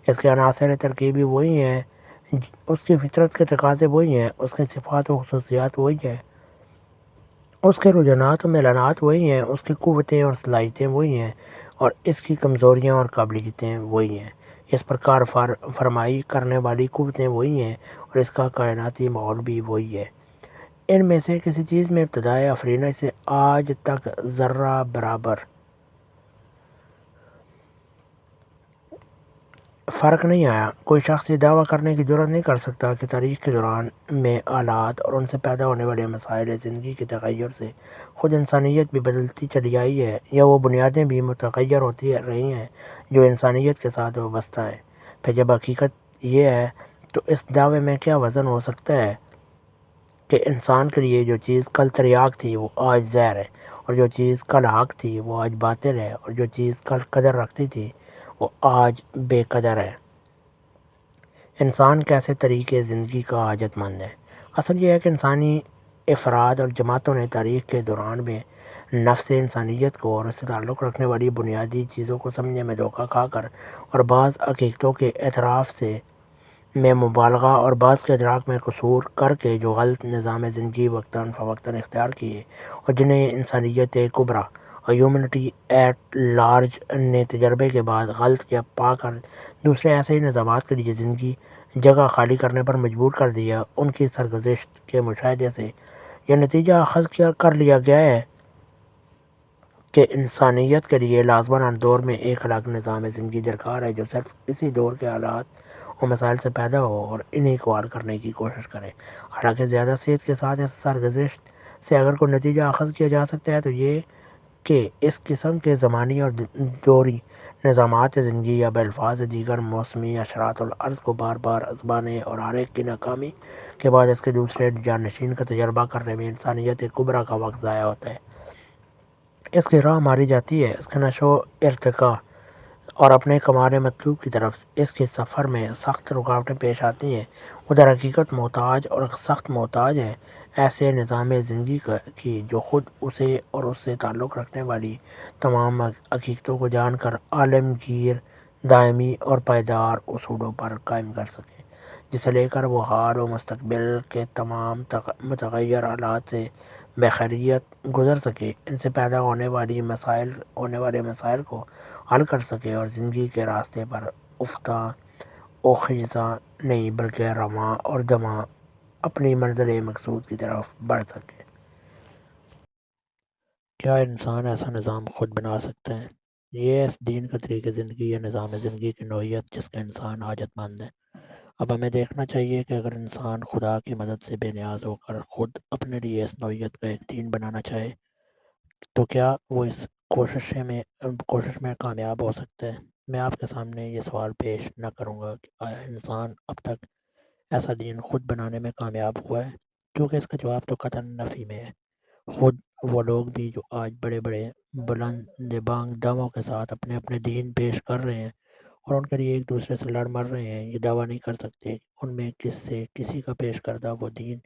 اس کے عناصر ترکیبی وہی ہیں، اس کی فطرت کے تقاضے وہی ہیں، اس کی صفات و خصوصیات وہی ہیں، اس کے رجحانات و میلانات وہی ہیں، اس کی قوتیں اور صلاحیتیں وہی ہیں، اور اس کی کمزوریاں اور قابلیتیں وہی ہیں، اس پر کار فرمائی کرنے والی قوتیں وہی ہیں، اور اس کا کائناتی ماحول بھی وہی ہے۔ ان میں سے کسی چیز میں ابتدائے آفرینش سے آج تک ذرہ برابر فرق نہیں آیا۔ کوئی شخص یہ دعویٰ کرنے کی جرات نہیں کر سکتا کہ تاریخ کے دوران میں حالات اور ان سے پیدا ہونے والے مسائل زندگی کے تغیر سے خود انسانیت بھی بدلتی چلی آئی ہے، یا وہ بنیادیں بھی متغیر ہوتی رہی ہیں جو انسانیت کے ساتھ وابستہ ہے۔ پھر جب حقیقت یہ ہے تو اس دعوے میں کیا وزن ہو سکتا ہے کہ انسان کے لیے جو چیز کل تریاک تھی وہ آج زہر ہے، اور جو چیز کل حق تھی وہ آج باطل ہے، اور جو چیز کل قدر رکھتی تھی وہ آج بے قدر ہے۔ انسان کیسے طریقے زندگی کا حاجت مند ہے؟ اصل یہ ہے کہ انسانی افراد اور جماعتوں نے تاریخ کے دوران میں نفس انسانیت کو اور اس سے تعلق رکھنے والی بنیادی چیزوں کو سمجھنے میں دھوکہ کھا کر اور بعض حقیقتوں کے اعتراف سے میں مبالغہ اور بعض کے ادراک میں قصور کر کے جو غلط نظام زندگی وقتاً فوقتاً اختیار کیے، اور جنہیں انسانیت کبریٰ اور ہیومنٹی ایٹ لارج نے تجربے کے بعد غلط یا پا کر دوسرے ایسے ہی نظامات کے لیے زندگی جگہ خالی کرنے پر مجبور کر دیا، ان کی سرگزشت کے مشاہدے سے یہ نتیجہ اخذ کر لیا گیا ہے کہ انسانیت کے لیے لازماً دور میں ایک الگ نظام زندگی درکار ہے جو صرف اسی دور کے حالات اور مسائل سے پیدا ہو اور انہیں کو حل کرنے کی کوشش کرے۔ حالانکہ زیادہ صحت کے ساتھ اس سرگزشت سے اگر کوئی نتیجہ اخذ کیا جا سکتا ہے تو یہ کہ اس قسم کے زمانی اور دوری نظامات زندگی یا بالفاظ دیگر موسمی اشراط الارض کو بار بار ازمانے اور ہر ایک کی ناکامی کے بعد اس کے دوسرے جانشین کا تجربہ کرنے میں انسانیت کبریٰ کا وقت ضائع ہوتا ہے، اس کی راہ ماری جاتی ہے، اس کے نشو و ارتقاء اور اپنے کمال مطلوب کی طرف اس کے سفر میں سخت رکاوٹیں پیش آتی ہیں۔ ادھر حقیقت محتاج اور سخت محتاج ہے ایسے نظام زندگی کی جو خود اسے اور اس سے تعلق رکھنے والی تمام حقیقتوں کو جان کر عالمگیر دائمی اور پائیدار اصولوں پر قائم کر سکے، جسے لے کر وہ حال و مستقبل کے تمام متغیر حالات سے بخیریت گزر سکے، ان سے پیدا ہونے والے مسائل کو حل کر سکے اور زندگی کے راستے پر افتاں و خیزاں نہیں بلکہ رواں اور دماں اپنی منزل مقصود کی طرف بڑھ سکے۔ کیا انسان ایسا نظام خود بنا سکتا ہے؟ یہ اس دین کا طریقہ زندگی یا نظام زندگی کی نوعیت جس کا انسان حاجت مند ہے۔ اب ہمیں دیکھنا چاہیے کہ اگر انسان خدا کی مدد سے بے نیاز ہو کر خود اپنے لیے اس نوعیت کا ایک دین بنانا چاہے تو کیا وہ اس کوشش میں کامیاب ہو سکتا ہے؟ میں آپ کے سامنے یہ سوال پیش نہ کروں گا کہ آیا انسان اب تک ایسا دین خود بنانے میں کامیاب ہوا ہے، کیونکہ اس کا جواب تو قطعاً نفی میں ہے۔ خود وہ لوگ بھی جو آج بڑے بڑے بلند بانگ دعووں کے ساتھ اپنے اپنے دین پیش کر رہے ہیں اور ان کے لیے ایک دوسرے سے لڑ مر رہے ہیں، یہ دعویٰ نہیں کر سکتے ان میں کسی کا پیش کردہ وہ دین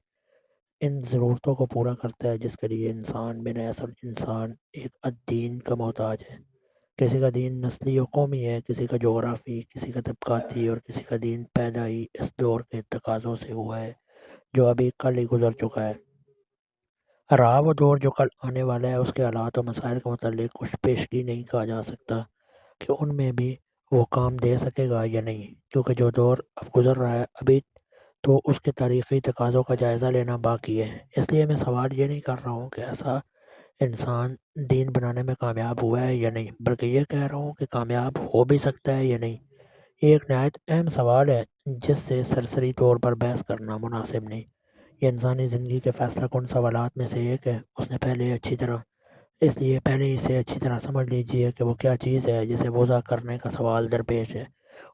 ان ضرورتوں کو پورا کرتا ہے جس کے لیے انسان بن اصل انسان ایک الدین کا محتاج ہے۔ کسی کا دین نسلی و قومی ہے، کسی کا جغرافی، کسی کا طبقاتی، اور کسی کا دین پیدائی اس دور کے تقاضوں سے ہوا ہے جو ابھی کل ہی گزر چکا ہے۔ رہا وہ دور جو کل آنے والا ہے، اس کے حالات و مسائل کے متعلق کچھ پیشگی نہیں کہا جا سکتا کہ ان میں بھی وہ کام دے سکے گا یا نہیں، کیونکہ جو دور اب گزر رہا ہے ابھی تو اس کے تاریخی تقاضوں کا جائزہ لینا باقی ہے۔ اس لیے میں سوال یہ نہیں کر رہا ہوں کہ ایسا انسان دین بنانے میں کامیاب ہوا ہے یا نہیں، بلکہ یہ کہہ رہا ہوں کہ کامیاب ہو بھی سکتا ہے یا نہیں۔ یہ ایک نہایت اہم سوال ہے جس سے سرسری طور پر بحث کرنا مناسب نہیں۔ یہ انسانی زندگی کے فیصلہ کن سوالات میں سے ایک ہے، اس لیے پہلے اسے اچھی طرح سمجھ لیجئے کہ وہ کیا چیز ہے جسے وضع کرنے کا سوال درپیش ہے،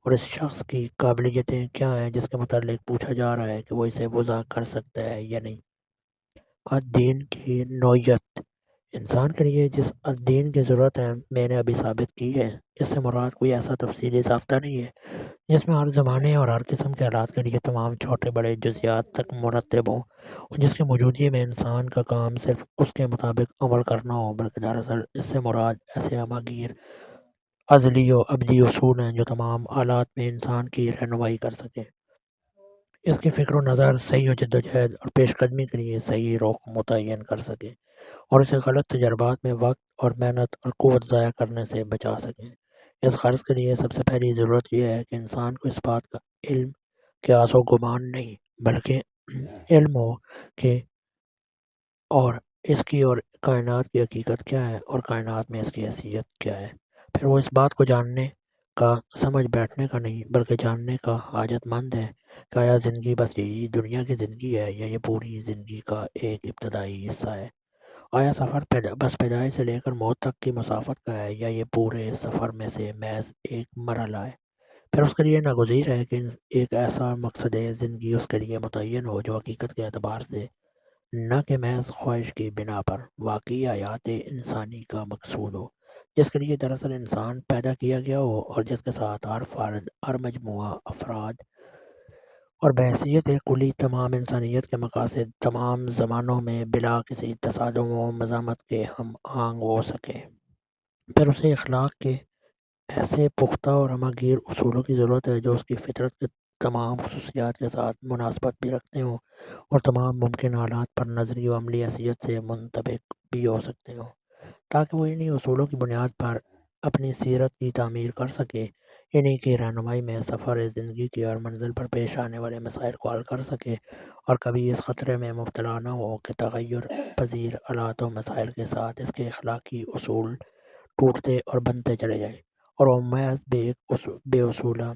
اور اس شخص کی قابلیتیں کیا ہیں جس کے متعلق پوچھا جا رہا ہے کہ وہ اسے وضع کر سکتا ہے یا نہیں۔ الدین کی نوعیت۔ انسان کے لیے جس الدین کی ضرورت ہے میں نے ابھی ثابت کی ہے، اس سے مراد کوئی ایسا تفصیلی ضابطہ نہیں ہے جس میں ہر زمانے اور ہر قسم کے حالات کے لیے تمام چھوٹے بڑے جزیات تک مرتب ہوں، اور جس کے موجودگی میں انسان کا کام صرف اس کے مطابق عمل کرنا ہو، بلکہ دراصل اس سے مراد ایسے ہماگیر ازلی و ابدی اصول ہیں جو تمام حالات میں انسان کی رہنمائی کر سکیں، اس کی فکر و نظر صحیح و جدوجہد اور پیش قدمی کے لیے صحیح رخ متعین کر سکیں، اور اسے غلط تجربات میں وقت اور محنت اور قوت ضائع کرنے سے بچا سکیں۔ اس غرض کے لیے سب سے پہلی ضرورت یہ ہے کہ انسان کو اس بات کا علم کہ آس و گمان نہیں بلکہ علم ہو کہ اور اس کی اور کائنات کی حقیقت کیا ہے اور کائنات میں اس کی حیثیت کیا ہے۔ پھر وہ اس بات کو جاننے کا سمجھ بیٹھنے کا نہیں بلکہ جاننے کا حاجت مند ہے کہ آیا زندگی بس یہی دنیا کی زندگی ہے یا یہ پوری زندگی کا ایک ابتدائی حصہ ہے؟ آیا سفر بس پیدائش سے لے کر موت تک کی مسافت کا ہے یا یہ پورے سفر میں سے محض ایک مرحلہ ہے؟ پھر اس کے لیے ناگزیر ہے کہ ایک ایسا مقصد زندگی اس کے لیے متعین ہو جو حقیقت کے اعتبار سے نہ کہ محض خواہش کی بنا پر واقعی حیات انسانی کا مقصود ہو، جس کے لیے دراصل انسان پیدا کیا گیا ہو، اور جس کے ساتھ ہر فرد، ہر مجموعہ افراد اور بحیثیت کلی تمام انسانیت کے مقاصد تمام زمانوں میں بلا کسی تصادم و مزاحمت کے ہم آہنگ ہو سکے۔ پھر اسے اخلاق کے ایسے پختہ اور ہمہ گیر اصولوں کی ضرورت ہے جو اس کی فطرت کے تمام خصوصیات کے ساتھ مناسبت بھی رکھتے ہوں اور تمام ممکن حالات پر نظری و عملی حیثیت سے منطبق بھی ہو سکتے ہوں، تاکہ وہ انہی اصولوں کی بنیاد پر اپنی سیرت کی تعمیر کر سکے، انہی کی رہنمائی میں سفر زندگی کی ہر منزل پر پیش آنے والے مسائل کو حل کر سکے، اور کبھی اس خطرے میں مبتلا نہ ہو کہ تغیر پذیر حالات و مسائل کے ساتھ اس کے اخلاقی اصول ٹوٹتے اور بنتے چلے جائیں اور وہ محض بے اصولہ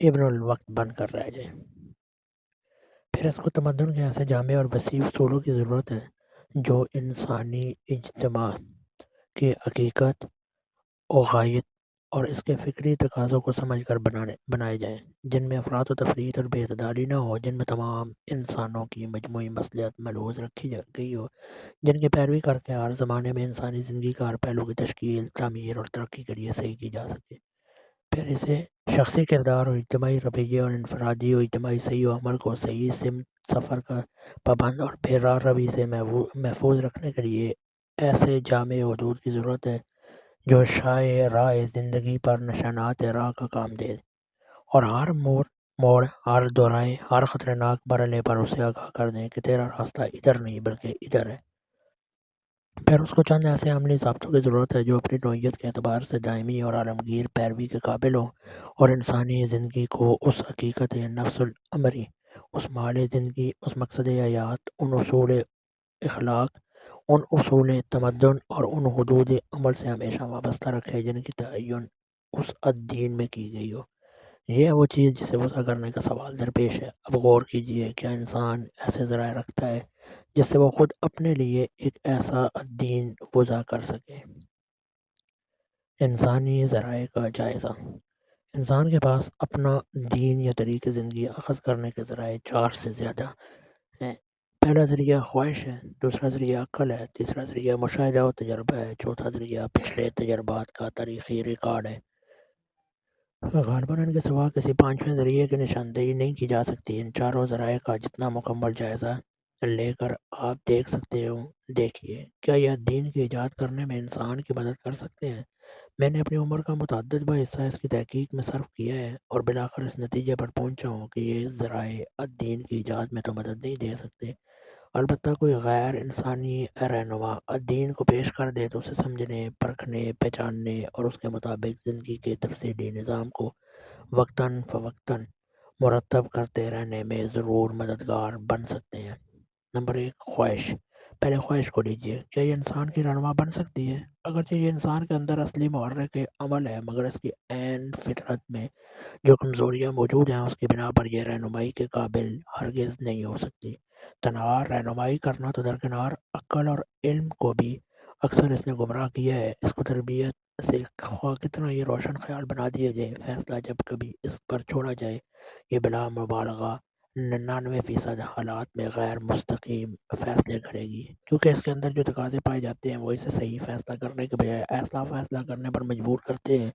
ابن الوقت بن کر رہ جائے۔ پھر اس کو تمدن کے ایسے جامع اور وسیع اصولوں کی ضرورت ہے جو انسانی اجتماع کی حقیقت و غایت اور اس کے فکری تقاضوں کو سمجھ کر بنائے جائیں، جن میں افراط و تفریط اور بے اعتدالی نہ ہو، جن میں تمام انسانوں کی مجموعی مصلحت ملحوظ رکھی گئی ہو، جن کی پیروی کر کے ہر زمانے میں انسانی زندگی کا ہر پہلو کی تشکیل، تعمیر اور ترقی کے لیے صحیح کی جا سکے۔ پھر اسے شخصی کردار اور اجتماعی رویے اور انفرادی و اجتماعی صحیح و عمل کو صحیح سمت سفر کا پابند اور بے راہ روی سے محفوظ رکھنے کے لیے ایسے جامع حدود کی ضرورت ہے جو شائع راہ زندگی پر نشانات راہ کا کام دے اور ہر موڑ، ہر دورائے، ہر خطرناک مرحلے پر اسے آگاہ کر دیں کہ تیرا راستہ ادھر نہیں بلکہ ادھر ہے۔ پھر اس کو چند ایسے عملی ضابطوں کی ضرورت ہے جو اپنی نوعیت کے اعتبار سے دائمی اور عالمگیر پیروی کے قابل ہوں اور انسانی زندگی کو اس حقیقت نفس الامری، اس مال زندگی، اس مقصد حیات، ان اصول اخلاق، ان اصول تمدن اور ان حدود عمل سے ہمیشہ وابستہ رکھے جن کی تعین اس الدین میں کی گئی ہو۔ یہ ہے وہ چیز جسے وضع کرنے کا سوال درپیش ہے۔ اب غور کیجئے، کیا انسان ایسے ذرائع رکھتا ہے جس سے وہ خود اپنے لیے ایک ایسا الدین وضع کر سکے؟ انسانی ذرائع کا جائزہ۔ انسان کے پاس اپنا دین یا طریق زندگی اخذ کرنے کے ذرائع 4 سے زیادہ ہیں۔ پہلا ذریعہ خواہش ہے، دوسرا ذریعہ عقل ہے، تیسرا ذریعہ مشاہدہ و تجربہ ہے، چوتھا ذریعہ پچھلے تجربات کا تاریخی ریکارڈ ہے۔ غالباً ان کے سوا کسی پانچویں ذریعے کی نشاندہی نہیں کی جا سکتی۔ ان چاروں ذرائع کا جتنا مکمل جائزہ لے کر آپ دیکھ سکتے ہو، دیکھیے کیا یہ دین کی ایجاد کرنے میں انسان کی مدد کر سکتے ہیں۔ میں نے اپنی عمر کا متعدد بہ حصہ اس کی تحقیق میں صرف کیا ہے اور بالآخر اس نتیجے پر پہنچا ہوں کہ یہ ذرائع الدین کی ایجاد میں تو مدد نہیں دے سکتے، البتہ کوئی غیر انسانی رہنما الدین کو پیش کر دے تو اسے سمجھنے، پرکھنے، پہچاننے اور اس کے مطابق زندگی کے تفصیلی نظام کو وقتاً فوقتاً مرتب کرتے رہنے میں ضرور مددگار بن سکتے ہیں۔ نمبر 1، خواہش۔ پہلے خواہش کو لیجئے، کیا یہ انسان کی رہنما بن سکتی ہے؟ اگرچہ یہ انسان کے اندر اصلی محرک عمل ہے، مگر اس کی عین فطرت میں جو کمزوریاں موجود ہیں اس کی بنا پر یہ رہنمائی کے قابل ہرگز نہیں ہو سکتی۔ تنہا رہنمائی کرنا تو درکنار، عقل اور علم کو بھی اکثر اس نے گمراہ کیا ہے۔ اس کو تربیت سے خواہ کتنا یہ روشن خیال بنا دیا جائے، فیصلہ جب کبھی اس پر چھوڑا جائے یہ بلا مبالغہ 99% حالات میں غیر مستقیم فیصلے کرے گی، کیونکہ اس کے اندر جو تقاضے پائے جاتے ہیں وہ اسے صحیح فیصلہ کرنے کے بجائے ایسا فیصلہ کرنے پر مجبور کرتے ہیں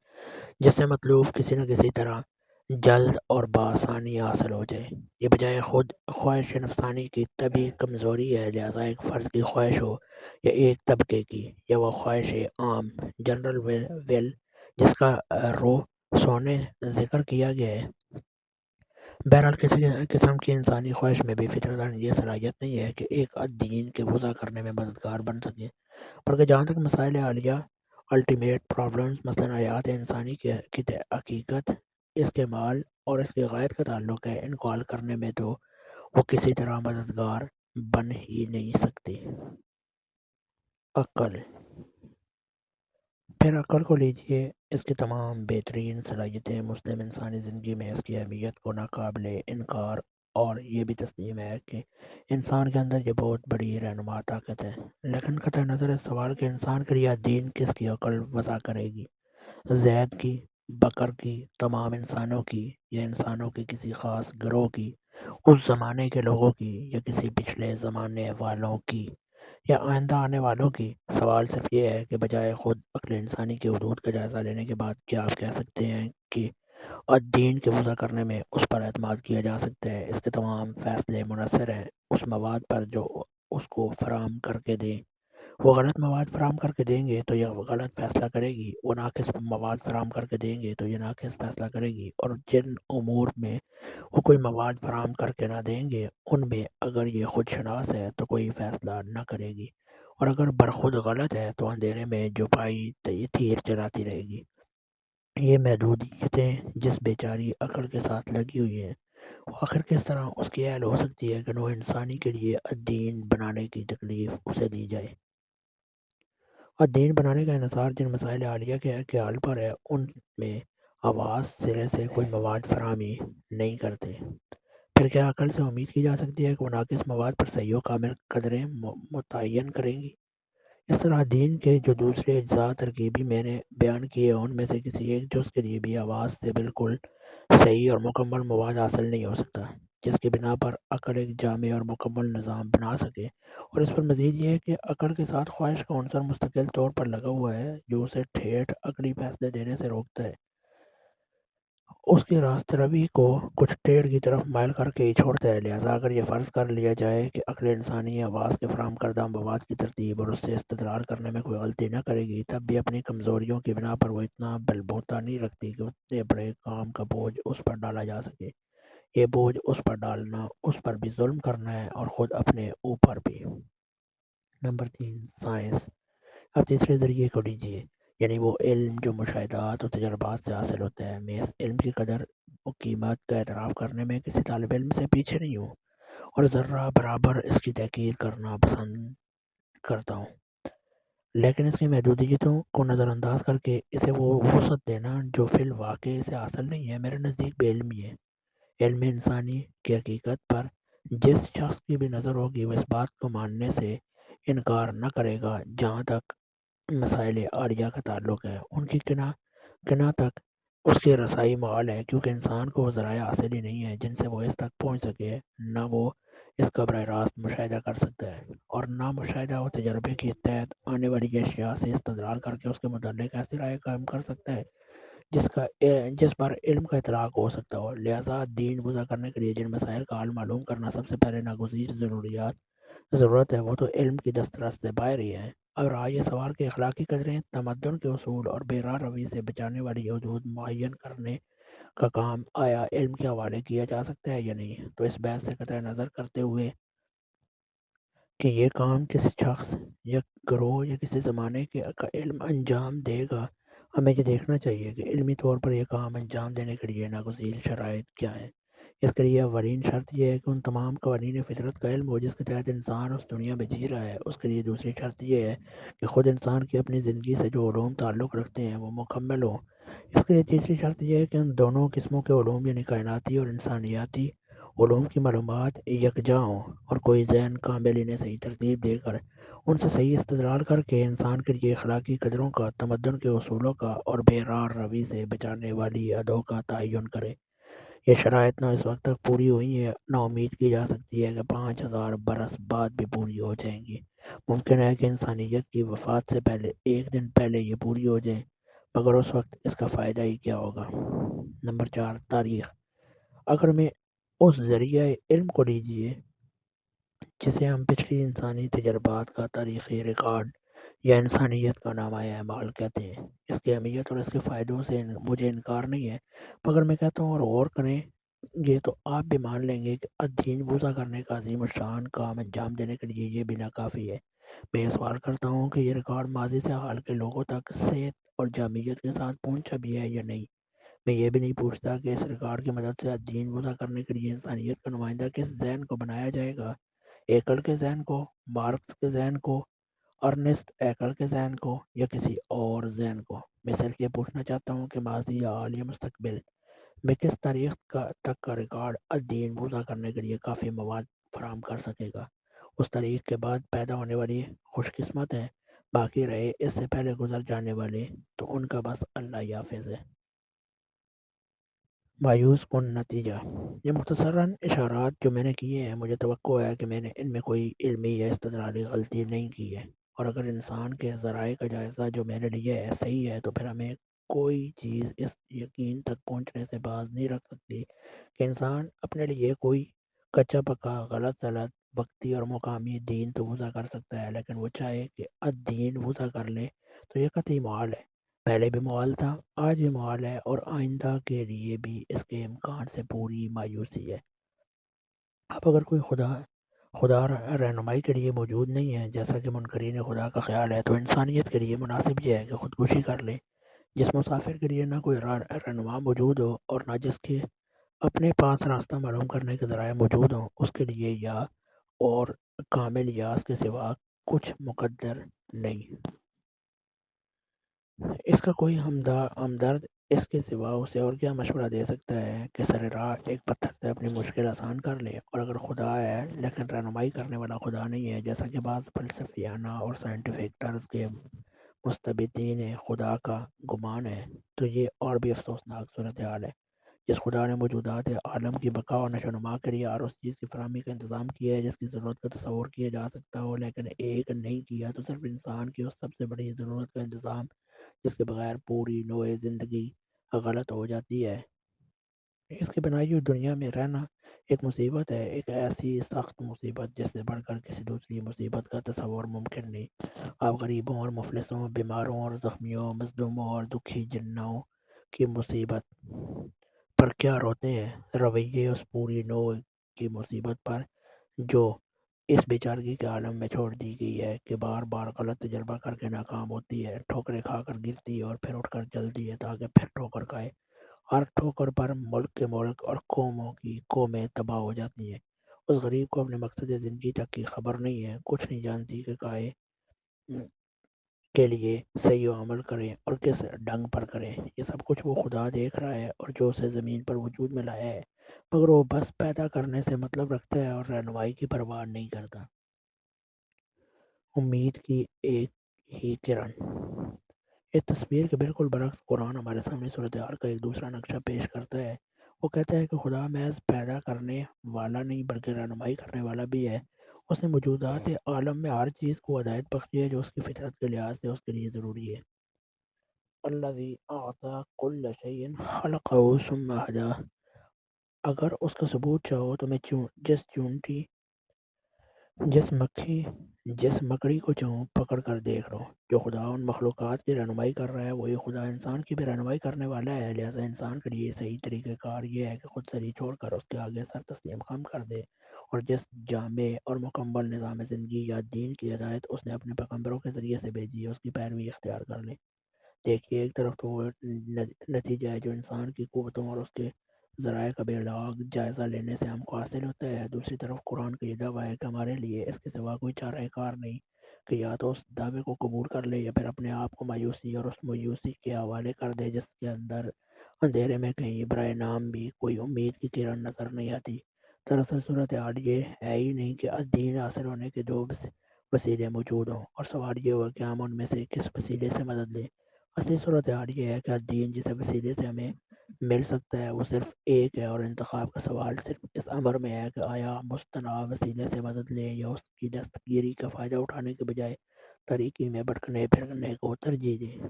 جس سے مطلوب کسی نہ کسی طرح جلد اور بآسانی حاصل ہو جائے۔ یہ بجائے خود خواہش نفسانی کی طبعی کمزوری ہے، لہذا ایک فرد کی خواہش ہو یا ایک طبقے کی، یا وہ خواہش عام جنرل ویل جس کا سونے ذکر کیا گیا ہے۔ بہرحال کسی قسم کی انسانی خواہش میں بھی فطرتاً یہ صلاحیت نہیں ہے کہ ایک الدین کے وضع کرنے میں مددگار بن سکے، بلکہ جہاں تک مسائل عالیہ الٹیمیٹ پرابلمز مثلاً حیات انسانی کی حقیقت، اس کے مال اور اس کی غایت کا تعلق ہے، ان کو حل کرنے میں تو وہ کسی طرح مددگار بن ہی نہیں سکتی۔ عقل۔ پھر عقل کو لیجئے، اس کی تمام بہترین صلاحیتیں مسلم انسانی زندگی میں اس کی اہمیت کو ناقابل انکار اور یہ بھی تسلیم ہے کہ انسان کے اندر یہ بہت بڑی رہنما طاقت ہے، لیکن قطع نظر اس سوال کہ انسان کے لیے دین کس کی عقل وضع کرے گی، زید کی، بکر کی، تمام انسانوں کی، یا انسانوں کے کسی خاص گروہ کی، اس زمانے کے لوگوں کی یا کسی پچھلے زمانے والوں کی یا آئندہ آنے والوں کی. سوال صرف یہ ہے کہ بجائے خود عقل انسانی کے حدود کا جائزہ لینے کے بعد کیا آپ کہہ سکتے ہیں کہ الدین کے وضع کرنے میں اس پر اعتماد کیا جا سکتا ہے؟ اس کے تمام فیصلے منحصر ہیں اس مواد پر جو اس کو فراہم کر کے دیں. وہ غلط مواد فراہم کر کے دیں گے تو یہ غلط فیصلہ کرے گی، وہ ناقص مواد فراہم کر کے دیں گے تو یہ ناقص فیصلہ کرے گی. اور جن امور میں وہ کوئی مواد فراہم کر کے نہ دیں گے ان میں اگر یہ خود شناس ہے تو کوئی فیصلہ نہ کرے گی، اور اگر برخود غلط ہے تو اندھیرے میں جو پائی تیر چلاتی رہے گی. یہ محدودیتیں جس بیچاری عقل کے ساتھ لگی ہوئی ہیں وہ آخر کس طرح اس کی اہل ہو سکتی ہے کہ نوع انسانی کے لیے الدین بنانے کی تکلیف اسے دی جائے؟ اور دین بنانے کا انحصار جن مسائل عالیہ کے حل پر ہے ان میں آواز سرے سے کوئی مواد فراہمی نہیں کرتے. پھر کیا عقل سے امید کی جا سکتی ہے کہ وہ ناقص مواد پر صحیح و کامل قدریں متعین کریں گی؟ اس طرح دین کے جو دوسرے اجزاء ترکیبی میں نے بیان کیے ان میں سے کسی ایک جز کے لیے بھی آواز سے بالکل صحیح اور مکمل مواد حاصل نہیں ہو سکتا جس کی بنا پر عقل ایک جامع اور مکمل نظام بنا سکے. اور اس پر مزید یہ ہے کہ عقل کے ساتھ خواہش کا عنصر مستقل طور پر لگا ہوا ہے جو اسے ٹھیٹھ عقلی فیصلے دینے سے روکتا ہے، اس کی راست روی کو کچھ ٹیڑھ کی طرف مائل کر کے ہی چھوڑتا ہے. لہٰذا اگر یہ فرض کر لیا جائے کہ عقل انسانی آواز کے فراہم کردہ مواد کی ترتیب اور اس سے استدلال کرنے میں کوئی غلطی نہ کرے گی تب بھی اپنی کمزوریوں کی بنا پر وہ اتنا بلبوتا نہیں رکھتی کہ اتنے بڑے کام کا بوجھ اس پر ڈالا جا سکے. یہ بوجھ اس پر ڈالنا اس پر بھی ظلم کرنا ہے اور خود اپنے اوپر بھی. Number 3، science. اب تیسرے ذریعے کو لیجیے، یعنی وہ علم جو مشاہدات اور تجربات سے حاصل ہوتا ہے. میں اس علم کی قدر و قیمت کا اعتراف کرنے میں کسی طالب علم سے پیچھے نہیں ہوں اور ذرہ برابر اس کی تحقیر کرنا پسند کرتا ہوں، لیکن اس کی محدودیتوں کو نظر انداز کر کے اسے وہ وسعت دینا جو فی الواقع اسے حاصل نہیں ہے میرے نزدیک بے علمی ہے. علم انسانی کی حقیقت پر جس شخص کی بھی نظر ہوگی وہ اس بات کو ماننے سے انکار نہ کرے گا جہاں تک مسائل عالیہ کا تعلق ہے ان کی کناہ تک اس کی رسائی محال ہے، کیونکہ انسان کو وہ ذرائع حاصل ہی نہیں ہے جن سے وہ اس تک پہنچ سکے. نہ وہ اس کا براہ راست مشاہدہ کر سکتا ہے اور نہ مشاہدہ و تجربے کے تحت آنے والی اشیاء سے استدلال کر کے اس کے متعلق ایسی رائے قائم کر سکتا ہے جس پر علم کا اطلاق ہو سکتا ہو. لہٰذا دین وضع کرنے کے لیے جن مسائل کا حل معلوم کرنا سب سے پہلے ناگزیر ضرورت ہے وہ تو علم کی دسترس سے باہر ہی ہے. اب رہا یہ سوال کہ اخلاقی قدریں، تمدن کے اصول اور بے راہ روی سے بچانے والی حدود معین کرنے کا کام آیا علم کے حوالے کیا جا سکتا ہے یا نہیں، تو اس بحث سے قطع نظر کرتے ہوئے کہ یہ کام کسی شخص یا گروہ یا کسی زمانے کا علم انجام دے گا، ہمیں یہ دیکھنا چاہیے کہ علمی طور پر یہ کام انجام دینے کے لیے ناگزیر شرائط کیا ہیں. اس کے لیے اولین شرط یہ ہے کہ ان تمام قوانین فطرت کا علم ہو جس کے تحت انسان اس دنیا میں جی رہا ہے. اس کے لیے دوسری شرط یہ ہے کہ خود انسان کی اپنی زندگی سے جو علوم تعلق رکھتے ہیں وہ مکمل ہوں. اس کے لیے تیسری شرط یہ ہے کہ ان دونوں قسموں کے علوم یعنی کائناتی اور انسانیاتی علوم کی معلومات یکجا ہوں اور کوئی ذہن کامل انہیں صحیح ترتیب دے کر ان سے صحیح استدلال کر کے انسان کے لیے اخلاقی قدروں کا، تمدن کے اصولوں کا اور بے راہ روی سے بچانے والی حدوں کا تعین کرے. یہ شرائط نہ اس وقت تک پوری ہوئی ہیں نہ امید کی جا سکتی ہے کہ 5000 برس بعد بھی پوری ہو جائیں گی. ممکن ہے کہ انسانیت کی وفات سے پہلے ایک دن پہلے یہ پوری ہو جائیں، مگر اس وقت اس کا فائدہ ہی کیا ہوگا. نمبر 4، تاریخ. اگر میں اس ذریعہ علم کو لیجیے جسے ہم پچھلی انسانی تجربات کا تاریخی ریکارڈ یا انسانیت کا نامۂ اعمال کہتے ہیں، اس کی اہمیت اور اس کے فائدوں سے مجھے انکار نہیں ہے، مگر میں کہتا ہوں اور غور کریں گے تو آپ بھی مان لیں گے کہ الدین وضع کرنے کا عظیم الشان کام انجام دینے کے لیے یہ بھی ناکافی ہے. میں یہ سوال کرتا ہوں کہ یہ ریکارڈ ماضی سے حال کے لوگوں تک صحت اور جامعیت کے ساتھ پہنچا بھی ہے یا نہیں. میں یہ بھی نہیں پوچھتا کہ اس ریکارڈ کی مدد سے الدین وضع کرنے کے لیے انسانیت کا نمائندہ کس ذہن کو بنایا جائے گا، ایکل کے ذہن کو، مارکس کے ذہن کو، ارنسٹ ایکل کے ذہن کو، یا کسی اور ذہن کو. میں صرف یہ پوچھنا چاہتا ہوں کہ ماضی یا حال یا مستقبل میں کس تاریخ تک کا ریکارڈ الدین وضع کرنے کے لیے کافی مواد فراہم کر سکے گا. اس تاریخ کے بعد پیدا ہونے والی خوش قسمت ہیں، باقی رہے اس سے پہلے گزر جانے والے تو ان کا بس اللہ ہی حافظ ہے. مایوس کن نتیجہ۔ یہ مختصراً اشارات جو میں نے کیے ہیں، مجھے توقع ہے کہ میں نے ان میں کوئی علمی یا استدلالی غلطی نہیں کی ہے، اور اگر انسان کے ذرائع کا جائزہ جو میں نے لیا ہے صحیح ہے، تو پھر ہمیں کوئی چیز اس یقین تک پہنچنے سے باز نہیں رکھ سکتی کہ انسان اپنے لیے کوئی کچا پکا غلط غلط وقتی اور مقامی دین تو وضع کر سکتا ہے، لیکن وہ چاہے کہ الدین وضع کر لے تو یہ قطعی محال ہے۔ پہلے بھی محال تھا، آج بھی محال ہے، اور آئندہ کے لیے بھی اس کے امکان سے پوری مایوسی ہے۔ اب اگر کوئی خدا رہنمائی کے لیے موجود نہیں ہے، جیسا کہ منکرین خدا کا خیال ہے، تو انسانیت کے لیے مناسب یہ ہے کہ خودکشی کر لے۔ جس مسافر کے لیے نہ کوئی رہنما موجود ہو، اور نہ جس کے اپنے پاس راستہ معلوم کرنے کے ذرائع موجود ہوں، اس کے لیے یا اور کامل یاس کے سوا کچھ مقدر نہیں۔ اس کا کوئی ہمدرد اس کے سوا اسے اور کیا مشورہ دے سکتا ہے کہ سر راہ ایک پتھر سے اپنی مشکل آسان کر لے؟ اور اگر خدا ہے لیکن رہنمائی کرنے والا خدا نہیں ہے، جیسا کہ بعض فلسفیانہ اور سائنٹیفک طرز کے مستبدین خدا کا گمان ہے، تو یہ اور بھی افسوسناک صورتحال ہے۔ جس خدا نے موجودات عالم کی بقا اور نشو و نما کے لیے ہر اس چیز کی فراہمی کا انتظام کیا ہے جس کی ضرورت کا تصور کیا جا سکتا ہو، لیکن ایک نہیں کیا، تو صرف انسان کی اس سب سے بڑی ضرورت کا انتظام جس کے بغیر پوری نوع زندگی غلط ہو جاتی ہے۔ اس کی بنائی ہوئی دنیا میں رہنا ایک مصیبت ہے، ایک ایسی سخت مصیبت جس سے بڑھ کر کسی دوسری مصیبت کا تصور ممکن نہیں۔ آپ غریبوں اور مفلسوں، بیماروں اور زخمیوں، مظلوموں اور دکھی جنوں کی مصیبت پر کیا روتے ہیں؟ رویے اس پوری نوع کی مصیبت پر جو اس بیچارگی کے عالم میں چھوڑ دی گئی ہے کہ بار بار غلط تجربہ کر کے ناکام ہوتی ہے، ٹھوکریں کھا کر گرتی ہے اور پھر اٹھ کر چلتی ہے تاکہ پھر ٹھوکر کھائے۔ ہر ٹھوکر پر ملک کے ملک اور قوموں کی قومیں تباہ ہو جاتی ہیں۔ اس غریب کو اپنے مقصد زندگی تک کی خبر نہیں ہے، کچھ نہیں جانتی کہ کائے کے لیے صحیح و عمل کرے اور کس ڈنگ پر کرے۔ یہ سب کچھ وہ خدا دیکھ رہا ہے اور جو اسے زمین پر وجود میں لایا ہے، مگر وہ بس پیدا کرنے سے مطلب رکھتا ہے اور رہنمائی کی پرواہ نہیں کرتا۔ امید کی ایک ہی کرن۔ اس تصویر کے بالکل برعکس قرآن ہمارے سامنے صورتحال کا ایک دوسرا نقشہ پیش کرتا ہے۔ وہ کہتا ہے کہ خدا محض پیدا کرنے والا نہیں بلکہ رہنمائی کرنے والا بھی ہے۔ اس نے موجودات عالم میں ہر چیز کو ہدایت بخشی ہے جو اس کی فطرت کے لحاظ سے اس کے لیے ضروری ہے۔ الذی اعطی کل شیء خلقہ ثم ہدیٰ۔ اگر اس کا ثبوت چاہو تو میں جس مکڑی کو چاہوں پکڑ کر دیکھ لو۔ جو خدا ان مخلوقات کی رہنمائی کر رہا ہے وہی خدا انسان کی بھی رہنمائی کرنے والا ہے، لہٰذا انسان کے لیے صحیح طریقہ کار یہ ہے کہ خود سری چھوڑ کر اس کے آگے سر تسلیم خم کر دے، اور جس جامع اور مکمل نظام زندگی یا دین کی ہدایت اس نے اپنے پیغمبروں کے ذریعے سے بھیجی ہے اس کی پیروی اختیار کر لے۔ دیکھیے، ایک طرف تو وہ نتیجہ ہے جو انسان کی قوتوں اور اس کے ذرائع کا بے لاگ جائزہ لینے سے ہم کو حاصل ہوتا ہے، دوسری طرف قرآن کا یہ دعویٰ ہے کہ ہمارے لیے اس کے سوا کوئی چارہ کار نہیں کہ یا تو اس دعوے کو قبول کر لے یا پھر اپنے آپ کو مایوسی اور اس مایوسی کے حوالے کر دے جس کے اندر اندھیرے میں کہیں برائے نام بھی کوئی امید کی کرن نظر نہیں آتی۔ دراصل صورتحال یہ ہے ہی نہیں کہ دین حاصل ہونے کے دو وسیلے موجود ہوں، اور سوال یہ ہوا کہ ہم ان میں سے کس وسیلے سے مدد لیں۔ اصلی صورتحال یہ ہے کہ دین جس وسیلے سے ہمیں مل سکتا ہے وہ صرف ایک ہے، اور انتخاب کا سوال صرف اس امر میں ہے کہ آیا مصطنع وسیلے سے مدد لیں یا اس کی دستگیری کا فائدہ اٹھانے کے بجائے طریقی میں بھٹکنے پھرنے کو ترجیح دیں۔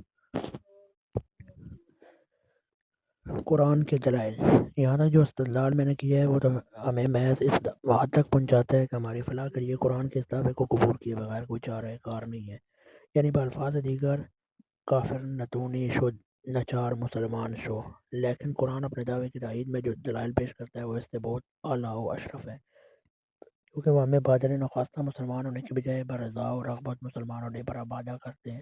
قرآن کے دلائل۔ یہاں تک جو استدلال میں نے کیا ہے وہ تو ہمیں محض اس بات تک پہنچاتا ہے کہ ہماری فلاح کے لیے قرآن کے اس دعوے کو قبول کیے بغیر کوئی چارہ کار نہیں ہے، یعنی بالفاظ دیگر کافر نتونی شو نچار مسلمان شو۔ لیکن قرآن اپنے دعوے کی تائید میں جو دلائل پیش کرتا ہے وہ اس سے بہت اعلیٰ و اشرف ہے، کیونکہ وہ ہمیں بادر نخواستہ مسلمان ہونے کے بجائے برضا و رغبت مسلمان ہونے پر آبادہ کرتے ہیں۔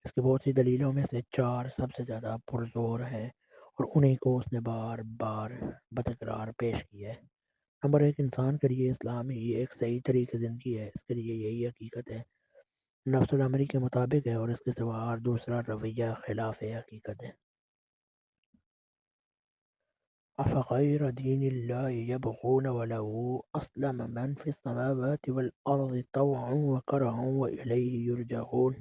اس کی بہت سی دلیلوں میں سے چار سب سے زیادہ پرزور ہے اور انہی کو اس نے بار بار بتکرار پیش کیا ہے۔ نمبر ایک، انسان کے لیے اسلام ہی ایک صحیح طریقے زندگی ہے، اس کے لیے یہی حقیقت ہے نفس العمری کے مطابق ہے، اور اس کے سوا ہر دوسرا رویہ خلاف حقیقت ہے۔ افغیر دین اللہ یبغون وله اسلم من فی السماوات والارض طوعا وکرہا والیہ یرجعون۔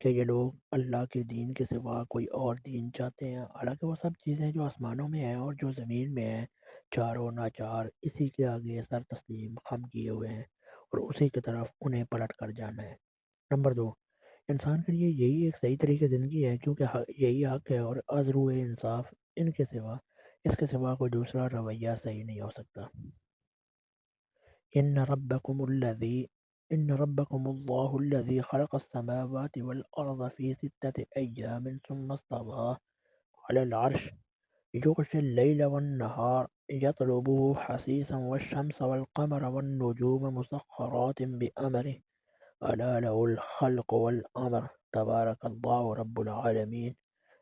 کہ یہ لوگ اللہ کے دین کے سوا کوئی اور دین چاہتے ہیں، حالانکہ وہ سب چیزیں جو آسمانوں میں ہیں اور جو زمین میں ہیں چاروں ناچار اسی کے آگے سر تسلیم خم کیے ہوئے ہیں اور اسی کی طرف انہیں پلٹ کر جانا ہے۔ نمبر 2، انسان کے لیے یہی ایک صحیح طریقے زندگی ہے، کیونکہ یہی حق ہے اور ازرو انصاف ان کے سوا اس کے سوا کوئی دوسرا رویہ صحیح نہیں ہو سکتا۔ ان ربکم الذی ان ربکم اللہ الذی خلق السماوات والارض فی ستة ایام ثم استوى على العرش يغشي الليل والنهار يطلبه حثيثا والشمس والقمر والنجوم مسخرات بأمره ألا له الخلق والأمر تبارک اللہ رب العالمین۔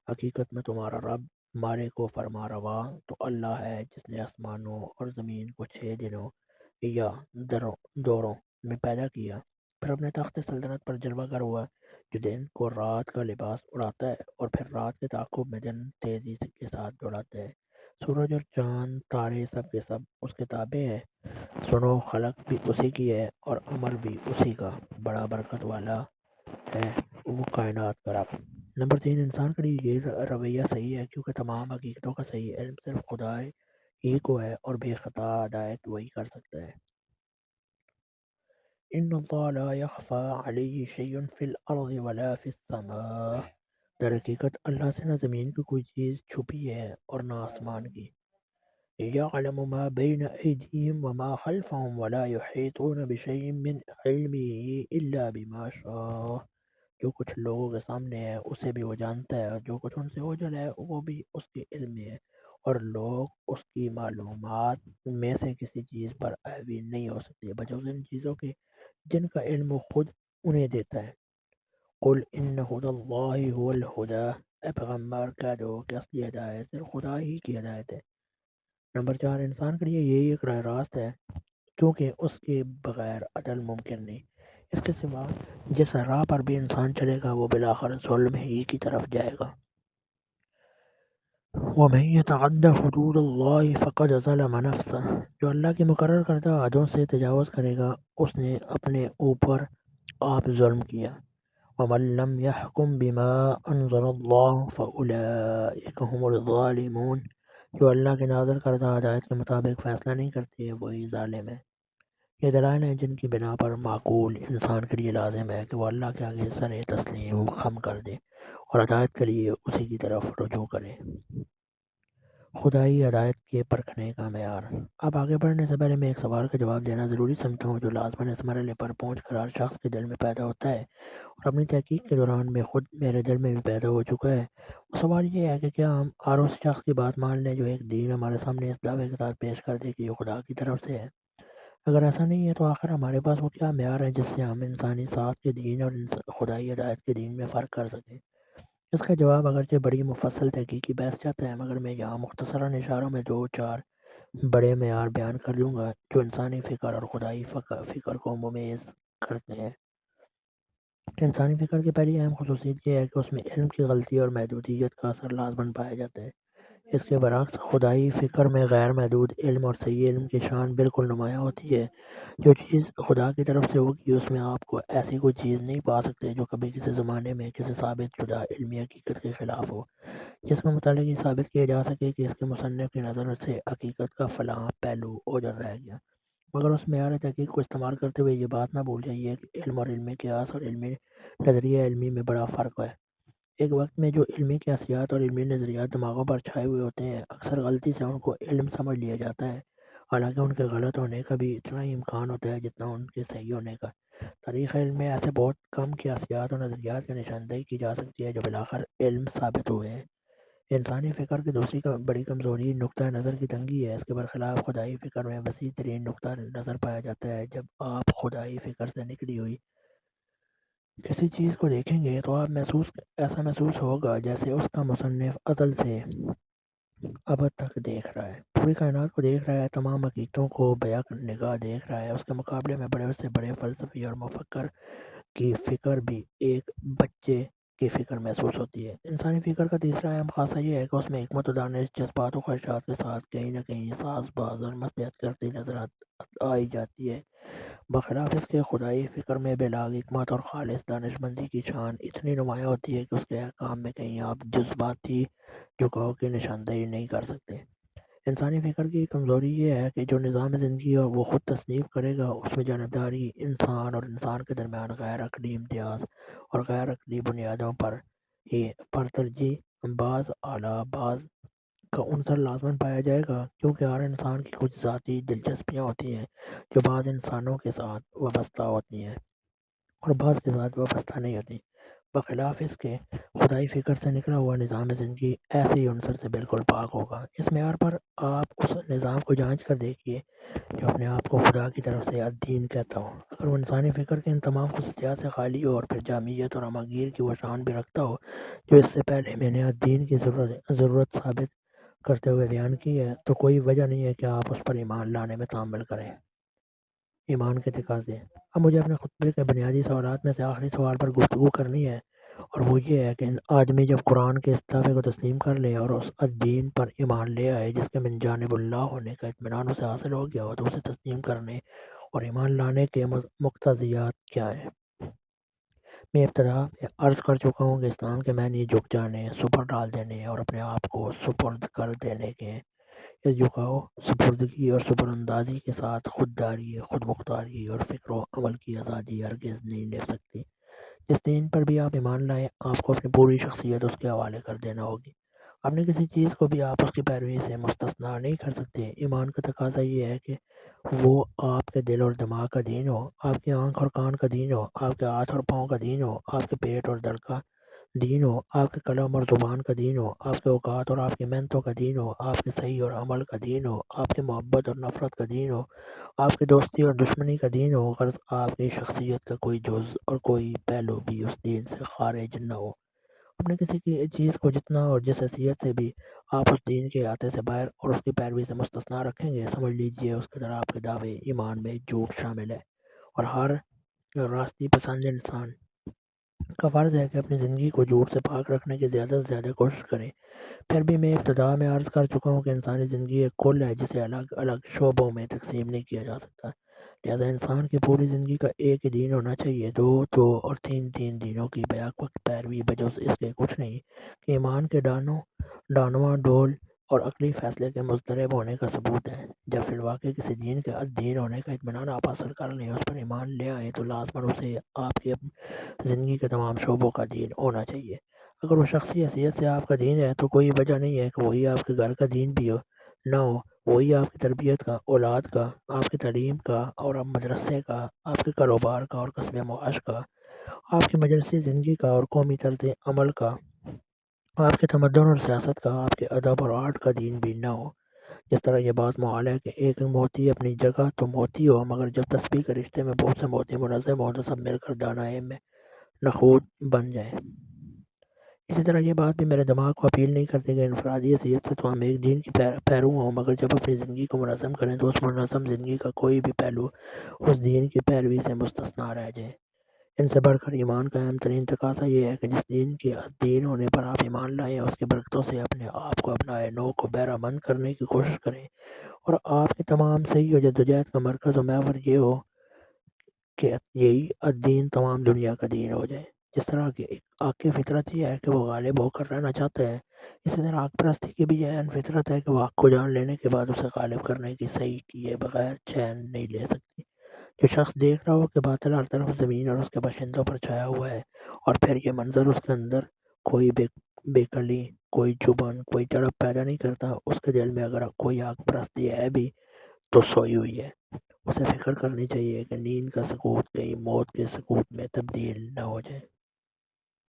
حقیقت میں تمہارا رب مالک و فرما روا تو اللہ ہے جس نے آسمانوں اور زمین کو 6 دنوں یا دوروں میں پیدا کیا، پھر اپنے تخت سلطنت پر جلوہ گر ہوا، جو دن کو رات کا لباس اڑاتا ہے اور پھر رات کے تعاقب میں دن تیزی کے ساتھ دوڑاتا ہے۔ سورج اور چاند تارے سب کے سب اس کے تابع ہے۔ سنو، خلق بھی اسی کی ہے اور عمل بھی اسی کا، بڑا برکت والا ہے وہ کائنات کا رب۔ نمبر 3، انسان کے لیے یہ رویہ صحیح ہے کیونکہ تمام حقیقتوں کا صحیح علم صرف خدا ہی کو ہے اور بے خطا ہدایت وہی کر سکتا ہے۔ ان اللہ لا یخفی علیہ شیء فی الارض ولا فی السماء۔ در حقیقت اللہ سے نہ زمین کی کوئی چیز چھپی ہے اور نہ آسمان کی۔ یعلم ما بین ایدیہم وما خلفہم ولا یحیطون بشیء من علمہ الا بما شاء۔ جو کچھ لوگوں کے سامنے ہے اسے بھی وہ جانتا ہے اور جو کچھ ان سے اوجھل ہے وہ بھی اس کے علم میں ہے، اور لوگ اس کی معلومات میں سے کسی چیز پر حاوی نہیں ہو سکتے بجز ان چیزوں کے جن کا علم وہ خود انہیں دیتا ہے۔ قل ان ھدی اللہ ھو الھدی، اے پیغمبر کہہ دو کہ اصلی ہدایت صرف خدا ہی کی ہدایت ہے۔ نمبر 4، انسان کے لیے یہی ایک راہ راست ہے کیونکہ اس کے بغیر عدل ممکن نہیں۔ اس کے سوا جس راہ پر بھی انسان چلے گا وہ بالآخر ظلم ہی کی طرف جائے گا۔ وَمَن يَتَعَدَّ حُدُودَ اللَّهِ فَقَدْ ظَلَمَ نَفْسَهُ۔ جو اللہ کی مقرر کردہ حدوں سے تجاوز کرے گا اس نے اپنے اوپر آپ ظلم کیا۔ وَمَن لَّمْ يَحْكُم بِمَا أَنزَلَ اللَّهُ فَأُولَٰئِكَ هُمُ الظَّالِمُونَ۔ جو اللہ کے نازل کردہ ہدایت کے مطابق فیصلہ نہیں کرتے وہی ظالم ہے۔ یہ دلائل ہیں جن کی بنا پر معقول انسان کے لیے لازم ہے کہ وہ اللہ کے آگے سر تسلیم خم کر دے اور ہدایت کے لیے اسی کی طرف رجوع کرے۔ خدائی ہدایت کے پرکھنے کا معیار۔ اب آگے بڑھنے سے پہلے میں ایک سوال کا جواب دینا ضروری سمجھتا ہوں جو لازماً اس مرحلے پر پہنچ کر ہر شخص کے دل میں پیدا ہوتا ہے اور اپنی تحقیق کے دوران میں خود میرے دل میں بھی پیدا ہو چکا ہے۔ وہ سوال یہ ہے کہ کیا ہم ہر اس شخص کی بات مان لیں جو ایک دین ہمارے سامنے اس دعوے کے ساتھ پیش کر دے کہ یہ خدا کی طرف سے ہے؟ اگر ایسا نہیں ہے تو آخر ہمارے پاس وہ کیا معیار ہے جس سے ہم انسانی ساخت کے دین اور خدائی ہدایت کے دین میں فرق کر سکیں؟ اس کا جواب اگرچہ بڑی مفصل تحقیقی بحث چاہتا ہے، مگر میں یہاں مختصراً اشاروں میں 2-4 بڑے معیار بیان کر دوں گا جو انسانی فکر اور خدائی فکر کو ممیز کرتے ہیں۔ انسانی فکر کی پہلی اہم خصوصیت یہ ہے کہ اس میں علم کی غلطی اور محدودیت کا اثر لازماً پایا جاتا ہے۔ اس کے برعکس خدائی فکر میں غیر محدود علم اور صحیح علم کی شان بالکل نمایاں ہوتی ہے۔ جو چیز خدا کی طرف سے ہوگی اس میں آپ کو ایسی کوئی چیز نہیں پا سکتے جو کبھی کسی زمانے میں کسی ثابت شدہ علمی حقیقت کے خلاف ہو، جس میں متعلق یہ ثابت کیا جا سکے کہ اس کے مصنف کی نظر سے حقیقت کا فلاں پہلو اوجھل رہ گیا۔ مگر اس معیار تحقیق کو استعمال کرتے ہوئے یہ بات نہ بھول جائیے کہ علم اور علمی قیاس اور علمی نظریہ علمی میں بڑا فرق ہے۔ ایک وقت میں جو علمی قیاسیات اور علمی نظریات دماغوں پر چھائے ہوئے ہوتے ہیں اکثر غلطی سے ان کو علم سمجھ لیا جاتا ہے، حالانکہ ان کے غلط ہونے کا بھی اتنا ہی امکان ہوتا ہے جتنا ان کے صحیح ہونے کا۔ تاریخ علم میں ایسے بہت کم قیاسیات اور نظریات کی نشاندہی کی جا سکتی ہے جو بالآخر علم ثابت ہوئے ہیں۔ انسانی فکر کی دوسری بڑی کمزوری نقطہ نظر کی تنگی ہے۔ اس کے برخلاف خدائی فکر میں وسیع ترین نقطہ نظر پایا جاتا ہے۔ جب آپ خدائی فکر سے نکلی ہوئی کسی چیز کو دیکھیں گے تو آپ ایسا محسوس ہوگا جیسے اس کا مصنف ازل سے ابد تک دیکھ رہا ہے، پوری کائنات کو دیکھ رہا ہے، تمام حقیقتوں کو بیک نگاہ دیکھ رہا ہے۔ اس کے مقابلے میں بڑے سے بڑے فلسفی اور مفکر کی فکر بھی ایک بچے کی فکر محسوس ہوتی ہے۔ انسانی فکر کا تیسرا اہم خاصہ یہ ہے کہ اس میں حکمت و دانش، جذبات و خواہشات کے ساتھ کہیں نہ کہیں ساز باز اور مصلحت کرتی نظر آئی جاتی ہے۔ بخلاف اس کے خدائی فکر میں بلاگ حکمت اور خالص دانش مندی کی شان اتنی نمایاں ہوتی ہے کہ اس کے احکام میں کہیں آپ جذباتی جھکاؤ کی نشاندہی نہیں کر سکتے۔ انسانی فکر کی کمزوری یہ ہے کہ جو نظام زندگی وہ خود تصنیف کرے گا اس میں جانبداری انسان اور انسان کے درمیان غیر عقلی امتیاز اور غیر عقلی بنیادوں پر ترجیح بعض اعلیٰ بعض کا عنصر لازماً پایا جائے گا، کیونکہ ہر انسان کی کچھ ذاتی دلچسپیاں ہوتی ہیں جو بعض انسانوں کے ساتھ وابستہ ہوتی ہیں اور بعض کے ساتھ وابستہ نہیں ہوتی۔ بخلاف اس کے خدائی فکر سے نکلا ہوا نظام زندگی ایسے ہی عنصر سے بالکل پاک ہوگا۔ اس معیار پر آپ اس نظام کو جانچ کر دیکھیے جو اپنے آپ کو خدا کی طرف سے الدین کہتا ہو۔ اگر وہ انسانی فکر کے ان تمام خصوصیات سے خالی ہو اور پھر جامعیت اور ہماگیر کی وہ شان بھی رکھتا ہو جو اس سے پہلے میں نے الدین کی ضرورت ثابت کرتے ہوئے بیان کی ہے، تو کوئی وجہ نہیں ہے کہ آپ اس پر ایمان لانے میں تعامل کریں۔ ایمان کے تقاضے۔ اب مجھے اپنے خطبے کے بنیادی سوالات میں سے آخری سوال پر گفتگو کرنی ہے، اور وہ یہ ہے کہ آدمی جب قرآن کے اس دعوے کو تسلیم کر لے اور اس الدین پر ایمان لے آئے جس کے من جانب اللہ ہونے کا اطمینان اسے حاصل ہو گیا ہو، تو اسے تسلیم کرنے اور ایمان لانے کے مقتضیات کیا ہیں؟ میں ابتدا میں عرض کر چکا ہوں کہ اسلام کے معنی جھک جانے، سپر ڈال دینے اور اپنے آپ کو سپرد کر دینے کے ہیں۔ اس جھکاؤ، سپردگی اور سپر اندازی کے ساتھ خودداری، خود مختاری اور فکر و عمل کی آزادی ہرگز نہیں لے سکتی۔ جس دین پر بھی آپ ایمان لائیں، آپ کو اپنی پوری شخصیت اس کے حوالے کر دینا ہوگی۔ اپنے کسی چیز کو بھی آپ اس کی پیروی سے مستثنا نہیں کر سکتے۔ ایمان کا تقاضا یہ ہے کہ وہ آپ کے دل اور دماغ کا دین ہو، آپ کی آنکھ اور کان کا دین ہو، آپ کے ہاتھ اور پاؤں کا دین ہو، آپ کے پیٹ اور دل کا دین ہو، آپ کے قلم اور زبان کا دین ہو، آپ کے اوقات اور آپ کی محنتوں کا دین ہو، آپ کے صحیح اور عمل کا دین ہو، آپ کی محبت اور نفرت کا دین ہو، آپ کی دوستی اور دشمنی کا دین ہو، غرض آپ کی شخصیت کا کوئی جز اور کوئی پہلو بھی اس دین سے خارج نہ ہو۔ اپنے کسی کی چیز کو جتنا اور جس حیثیت سے بھی آپ اس دین کے احاطے سے باہر اور اس کی پیروی سے مستثنا رکھیں گے، سمجھ لیجئے اس کے طرح آپ کے دعوے ایمان میں جھوٹ شامل ہے۔ اور ہر راستی پسند انسان کا فرض ہے کہ اپنی زندگی کو جھوٹ سے پاک رکھنے کی زیادہ سے زیادہ کوشش کرے۔ پھر بھی میں ابتدا میں عرض کر چکا ہوں کہ انسانی زندگی ایک کل ہے جسے الگ الگ شعبوں میں تقسیم نہیں کیا جا سکتا، لہذا انسان کی پوری زندگی کا ایک ہی دین ہونا چاہیے۔ دو اور تین دینوں کی بیک وقت پیروی بجوز اس کے کچھ نہیں کہ ایمان کے ڈانواں ڈول اور عقلی فیصلے کے مضطرب ہونے کا ثبوت ہے۔ جب فی الواقع کسی دین کے الدین ہونے کا اطمینان آپ حاصل کر لیں، اس پر ایمان لے آئیں، تو لازماً اسے آپ کی زندگی کے تمام شعبوں کا دین ہونا چاہیے۔ اگر وہ شخصی حیثیت سے آپ کا دین ہے تو کوئی وجہ نہیں ہے کہ وہی آپ کے گھر کا دین بھی نہ ہو، وہی آپ کی تربیت کا، اولاد کا، آپ کی تعلیم کا اور مدرسے کا، آپ کے کاروبار کا اور کسب معاش کا، آپ کی مجلسی زندگی کا اور قومی طرز عمل کا، آپ کے تمدن اور سیاست کا، آپ کے ادب اور آرٹ کا دین بھی نہ ہو۔ جس طرح یہ بات محال ہے کہ ایک موتی اپنی جگہ تو موتی ہو، مگر جب تسبیح کے رشتے میں بہت سے موتی منظم ہوں تو سب مل کر دانہ میں نخود بن جائیں۔ اسی طرح یہ بات بھی میرے دماغ کو اپیل نہیں کرتی کہ انفرادی حیثیت سے تو ہم ایک دین کی پیرو ہوں، مگر جب اپنی زندگی کو منظم کریں تو اس منظم زندگی کا کوئی بھی پہلو اس دین کی پیروی سے مستثنا رہ جائے۔ ان سے بڑھ کر ایمان کا اہم ترین تقاضا یہ ہے کہ جس دین کے دین ہونے پر آپ ایمان لائیں، اس کی برکتوں سے اپنے آپ کو اپنائے، نو کو بہرہ مند کرنے کی کوشش کریں، اور آپ کی تمام صحیح و جدوجہد کا مرکز و محور یہ ہو کہ یہی الدین تمام دنیا کا دین ہو جائے۔ جس طرح کہ آگ کی فطرت یہ ہے کہ وہ غالب ہو کر رہنا چاہتا ہے، اسی طرح آگ پرستی کی بھی یہ فطرت ہے کہ وہ آگ کو جان لینے کے بعد اسے غالب کرنے کی صحیح کیے بغیر چین نہیں لے سکتی۔ جو شخص دیکھ رہا ہو کہ باطل ہر طرف زمین اور اس کے باشندوں پر چھایا ہوا ہے، اور پھر یہ منظر اس کے اندر کوئی بے کلی، کوئی چبھن، کوئی تڑپ پیدا نہیں کرتا، اس کے دل میں اگر کوئی آگ پرستی ہے بھی تو سوئی ہوئی ہے۔ اسے فکر کرنی چاہیے کہ نیند کا سکوت کہیں موت کے سکوت میں تبدیل نہ ہو جائے۔